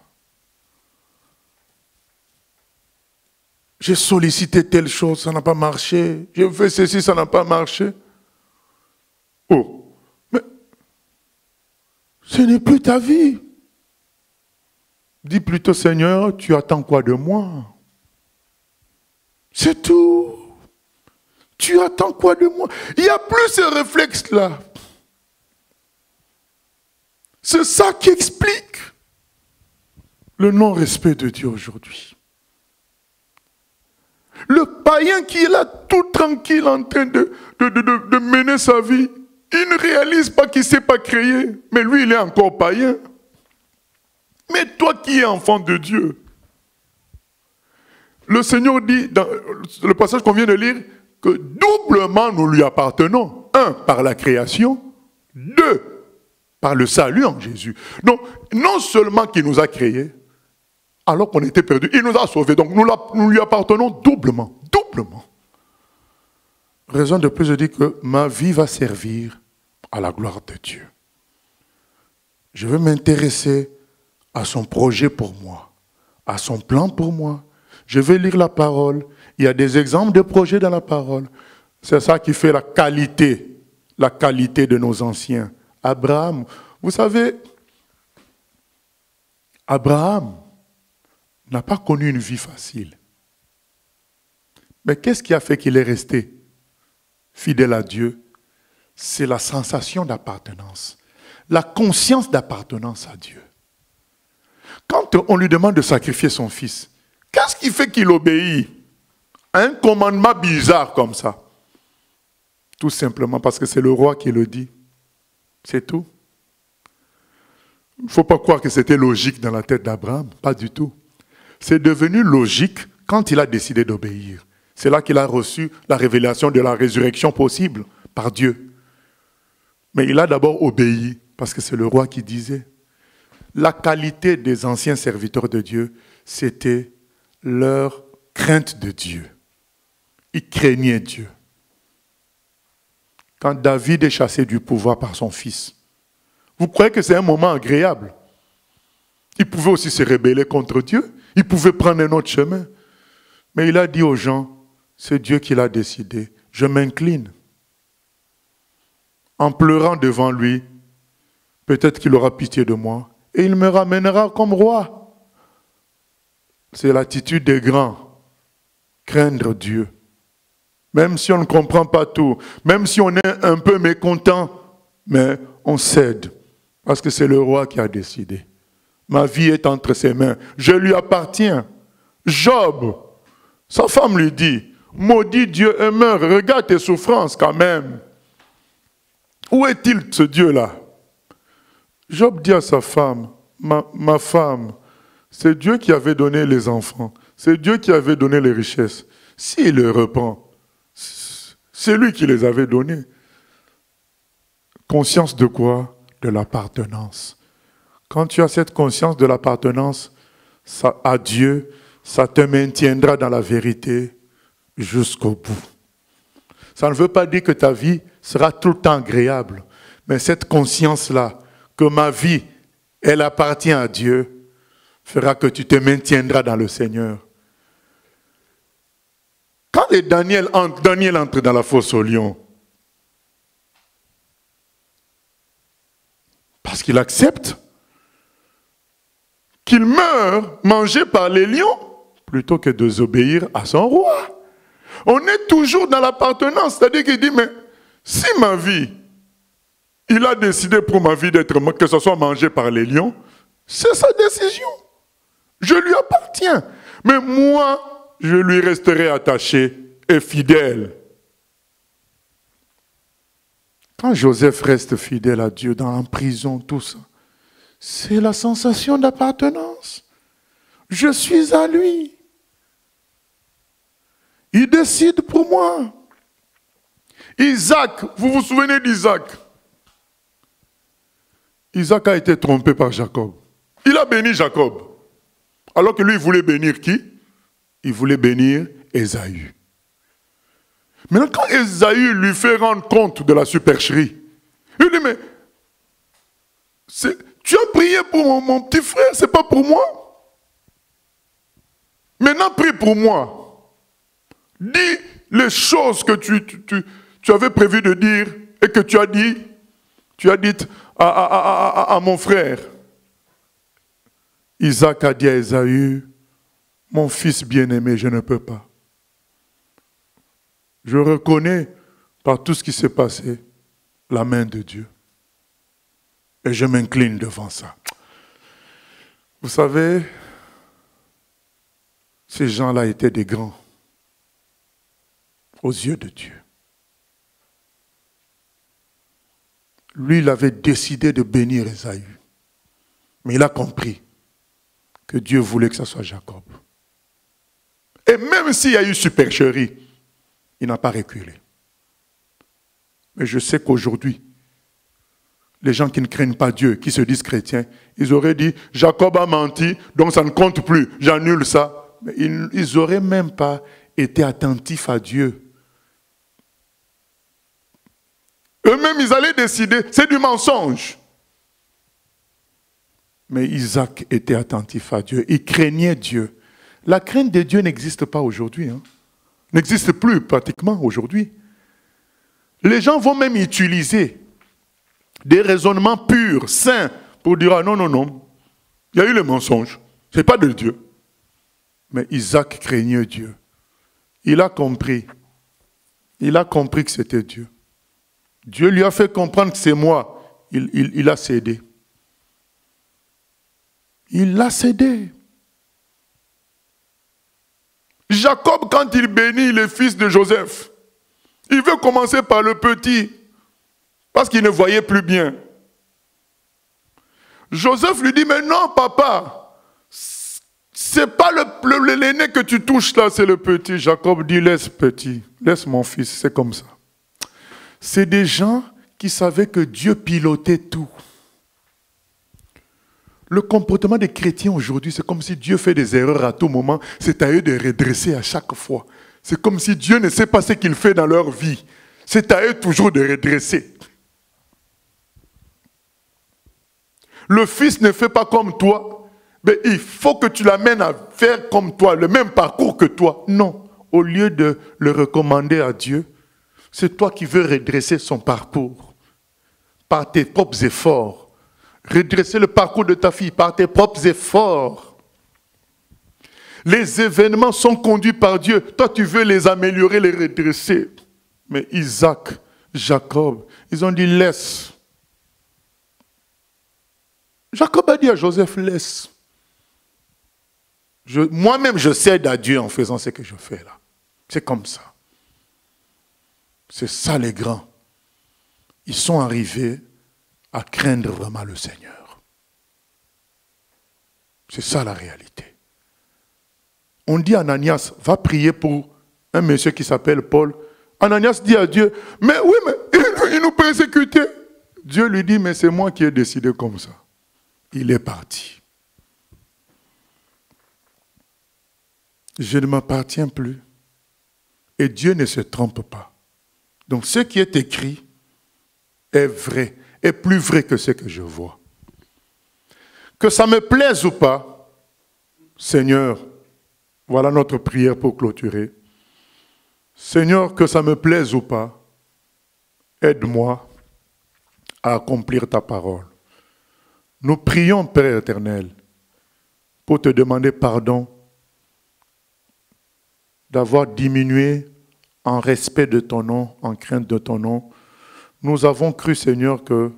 J'ai sollicité telle chose, ça n'a pas marché. J'ai fait ceci, ça n'a pas marché. Oh, mais ce n'est plus ta vie. Dis plutôt, Seigneur, tu attends quoi de moi? C'est tout. Tu attends quoi de moi? Il n'y a plus ce réflexe-là. C'est ça qui explique le non-respect de Dieu aujourd'hui. Le païen qui est là tout tranquille en train de mener sa vie, il ne réalise pas qu'il ne s'est pas créé, mais lui il est encore païen. Mais toi qui es enfant de Dieu, le Seigneur dit dans le passage qu'on vient de lire que doublement nous lui appartenons. 1, par la création, 2, par le salut en Jésus. Donc non seulement qu'il nous a créés, alors qu'on était perdus, il nous a sauvés. Donc nous lui appartenons doublement. Doublement. Raison de plus, je dis que ma vie va servir à la gloire de Dieu. Je veux m'intéresser à son projet pour moi, à son plan pour moi. Je vais lire la parole. Il y a des exemples de projets dans la parole. C'est ça qui fait la qualité de nos anciens. Abraham, vous savez, Abraham n'a pas connu une vie facile. Mais qu'est-ce qui a fait qu'il est resté fidèle à Dieu? C'est la sensation d'appartenance, la conscience d'appartenance à Dieu. Quand on lui demande de sacrifier son fils, qu'est-ce qui fait qu'il obéit à un commandement bizarre comme ça? Tout simplement parce que c'est le roi qui le dit. C'est tout. Il ne faut pas croire que c'était logique dans la tête d'Abraham, pas du tout. C'est devenu logique quand il a décidé d'obéir. C'est là qu'il a reçu la révélation de la résurrection possible par Dieu. Mais il a d'abord obéi parce que c'est le roi qui disait. La qualité des anciens serviteurs de Dieu, c'était leur crainte de Dieu. Ils craignaient Dieu. Quand David est chassé du pouvoir par son fils, vous croyez que c'est un moment agréable? Il pouvait aussi se rebeller contre Dieu. Il pouvait prendre un autre chemin. Mais il a dit aux gens, c'est Dieu qui l'a décidé. Je m'incline. En pleurant devant lui, peut-être qu'il aura pitié de moi et il me ramènera comme roi. C'est l'attitude des grands. Craindre Dieu. Même si on ne comprend pas tout, même si on est un peu mécontent, mais on cède. Parce que c'est le roi qui a décidé. Ma vie est entre ses mains. Je lui appartiens. Job, sa femme lui dit, maudit Dieu et meurt. Regarde tes souffrances quand même. Où est-il ce Dieu-là? Job dit à sa femme, ma femme, c'est Dieu qui avait donné les enfants. C'est Dieu qui avait donné les richesses. S'il les reprend, c'est lui qui les avait donnés. Conscience de quoi? De l'appartenance. Quand tu as cette conscience de l'appartenance à Dieu, ça te maintiendra dans la vérité jusqu'au bout. Ça ne veut pas dire que ta vie sera tout le temps agréable, mais cette conscience-là, que ma vie, elle appartient à Dieu, fera que tu te maintiendras dans le Seigneur. Quand Daniel entre dans la fosse aux lions, parce qu'il accepte qu'il meure mangé par les lions plutôt que de désobéir à son roi. On est toujours dans l'appartenance, c'est-à-dire qu'il dit, mais si ma vie, il a décidé pour ma vie d'être, que ce soit mangé par les lions, c'est sa décision. Je lui appartiens. Mais moi, je lui resterai attaché et fidèle. Quand Joseph reste fidèle à Dieu dans la prison, tout ça, c'est la sensation d'appartenance. Je suis à lui. Il décide pour moi. Isaac, vous vous souvenez d'Isaac? Isaac a été trompé par Jacob. Il a béni Jacob. Alors que lui, il voulait bénir qui? Il voulait bénir Ésaü. Maintenant, quand Ésaü lui fait rendre compte de la supercherie, il dit, mais tu as prié pour mon petit frère, c'est pas pour moi. Maintenant, prie pour moi. Dis les choses que tu avais prévu de dire et que tu as dites à mon frère. Isaac a dit à Ésaü, mon fils bien-aimé, je ne peux pas. Je reconnais par tout ce qui s'est passé la main de Dieu. Et je m'incline devant ça. Vous savez, ces gens-là étaient des grands aux yeux de Dieu. Lui, il avait décidé de bénir Ésaü. Mais il a compris que Dieu voulait que ce soit Jacob. Et même s'il y a eu supercherie, il n'a pas reculé. Mais je sais qu'aujourd'hui, les gens qui ne craignent pas Dieu, qui se disent chrétiens, ils auraient dit, Jacob a menti, donc ça ne compte plus, j'annule ça. Mais ils n'auraient même pas été attentifs à Dieu. Eux-mêmes, ils allaient décider, c'est du mensonge. Mais Isaac était attentif à Dieu, il craignait Dieu. La crainte de Dieu n'existe pas aujourd'hui, n'existe plus pratiquement aujourd'hui. Les gens vont même utiliser des raisonnements purs, sains, pour dire, ah non, non, non, il y a eu le mensonge, ce n'est pas de Dieu. Mais Isaac craignait Dieu. Il a compris que c'était Dieu. Dieu lui a fait comprendre que c'est moi. Il a cédé. Il a cédé. Jacob, quand il bénit les fils de Joseph, il veut commencer par le petit, parce qu'il ne voyait plus bien. Joseph lui dit, mais non, papa, c'est pas l'aîné que tu touches là, c'est le petit. Jacob dit, laisse petit, laisse mon fils, c'est comme ça. C'est des gens qui savaient que Dieu pilotait tout. Le comportement des chrétiens aujourd'hui, c'est comme si Dieu fait des erreurs à tout moment. C'est à eux de redresser à chaque fois. C'est comme si Dieu ne sait pas ce qu'il fait dans leur vie. C'est à eux toujours de redresser. Le fils ne fait pas comme toi, mais il faut que tu l'amènes à faire comme toi, le même parcours que toi. Non, au lieu de le recommander à Dieu, c'est toi qui veux redresser son parcours par tes propres efforts. Redresser le parcours de ta fille par tes propres efforts. Les événements sont conduits par Dieu. Toi, tu veux les améliorer, les redresser. Mais Isaac, Jacob, ils ont dit laisse. Jacob a dit à Joseph, laisse. Moi-même, je cède à Dieu en faisant ce que je fais là. C'est comme ça. C'est ça les grands. Ils sont arrivés à craindre vraiment le Seigneur. C'est ça la réalité. On dit à Ananias, va prier pour un monsieur qui s'appelle Paul. Ananias dit à Dieu, mais oui, mais il nous persécutait. Dieu lui dit, mais c'est moi qui ai décidé comme ça. il est parti. Je ne m'appartiens plus. Et Dieu ne se trompe pas. Donc ce qui est écrit est vrai, est plus vrai que ce que je vois. Que ça me plaise ou pas, Seigneur, voilà notre prière pour clôturer. Seigneur, que ça me plaise ou pas, aide-moi à accomplir ta parole. Nous prions, Père éternel, pour te demander pardon d'avoir diminué en respect de ton nom, en crainte de ton nom. Nous avons cru, Seigneur, que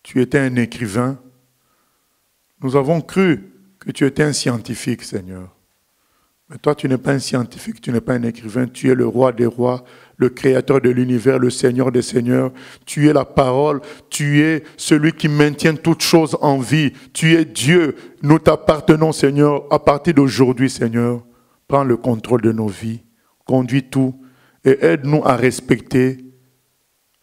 tu étais un écrivain. Nous avons cru que tu étais un scientifique, Seigneur. Mais toi, tu n'es pas un scientifique, tu n'es pas un écrivain. Tu es le roi des rois, le créateur de l'univers, le Seigneur des seigneurs. Tu es la parole, tu es celui qui maintient toutes choses en vie. Tu es Dieu. Nous t'appartenons, Seigneur. À partir d'aujourd'hui, Seigneur, prends le contrôle de nos vies, conduis tout et aide-nous à respecter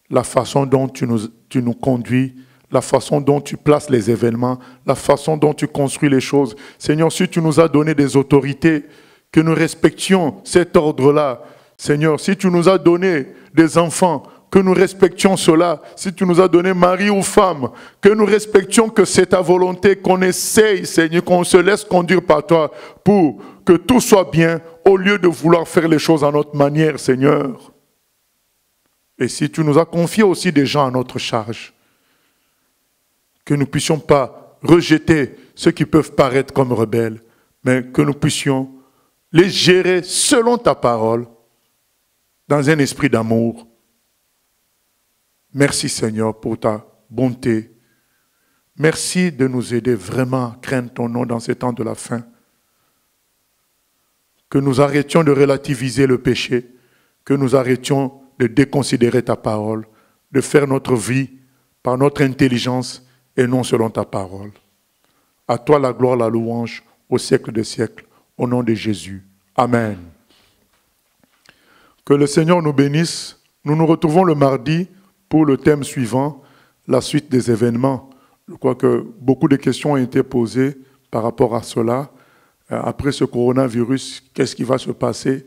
la façon dont tu nous conduis, la façon dont tu places les événements, la façon dont tu construis les choses. Seigneur, si tu nous as donné des autorités, que nous respections cet ordre-là. Seigneur, si tu nous as donné des enfants, que nous respections cela. Si tu nous as donné mari ou femme, que nous respections que c'est ta volonté, qu'on essaye, Seigneur, qu'on se laisse conduire par toi pour que tout soit bien, au lieu de vouloir faire les choses à notre manière, Seigneur. Et si tu nous as confié aussi des gens à notre charge, que nous ne puissions pas rejeter ceux qui peuvent paraître comme rebelles, mais que nous puissions les gérer selon ta parole, dans un esprit d'amour. Merci Seigneur pour ta bonté. Merci de nous aider vraiment à craindre ton nom dans ces temps de la fin. Que nous arrêtions de relativiser le péché, que nous arrêtions de déconsidérer ta parole, de faire notre vie par notre intelligence et non selon ta parole. À toi la gloire, la louange, au siècle des siècles, au nom de Jésus. Amen. Que le Seigneur nous bénisse. Nous nous retrouvons le mardi pour le thème suivant, la suite des événements. Je crois que beaucoup de questions ont été posées par rapport à cela. Après ce coronavirus, qu'est-ce qui va se passer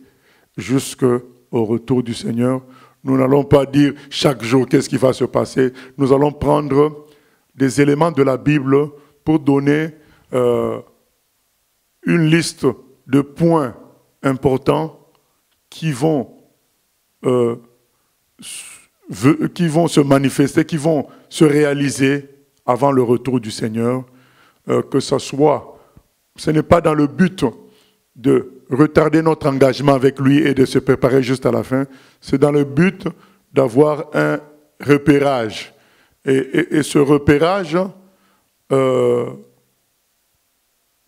jusqu'au retour du Seigneur? Nous n'allons pas dire chaque jour qu'est-ce qui va se passer. Nous allons prendre des éléments de la Bible pour donner une liste de points importants qui vont se manifester, qui vont se réaliser avant le retour du Seigneur, que ce n'est pas dans le but de retarder notre engagement avec lui et de se préparer juste à la fin, c'est dans le but d'avoir un repérage. Et ce repérage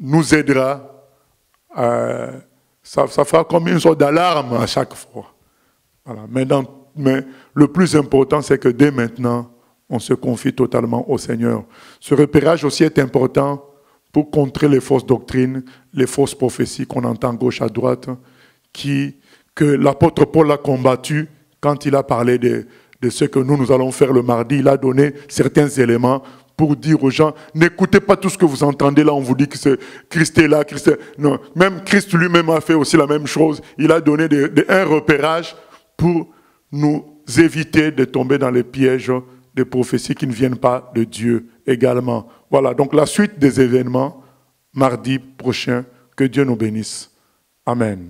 nous aidera, ça fera comme une sorte d'alarme à chaque fois. Voilà. Mais le plus important, c'est que dès maintenant, on se confie totalement au Seigneur. Ce repérage aussi est important pour contrer les fausses doctrines, les fausses prophéties qu'on entend gauche à droite, que l'apôtre Paul a combattu quand il a parlé de ce que nous allons faire le mardi. Il a donné certains éléments pour dire aux gens, n'écoutez pas tout ce que vous entendez là, on vous dit que Christ est là, Christ est... Non, même Christ lui-même a fait aussi la même chose. Il a donné un repérage pour nous éviter de tomber dans les pièges des prophéties qui ne viennent pas de Dieu également. Voilà, donc la suite des événements, mardi prochain, que Dieu nous bénisse. Amen.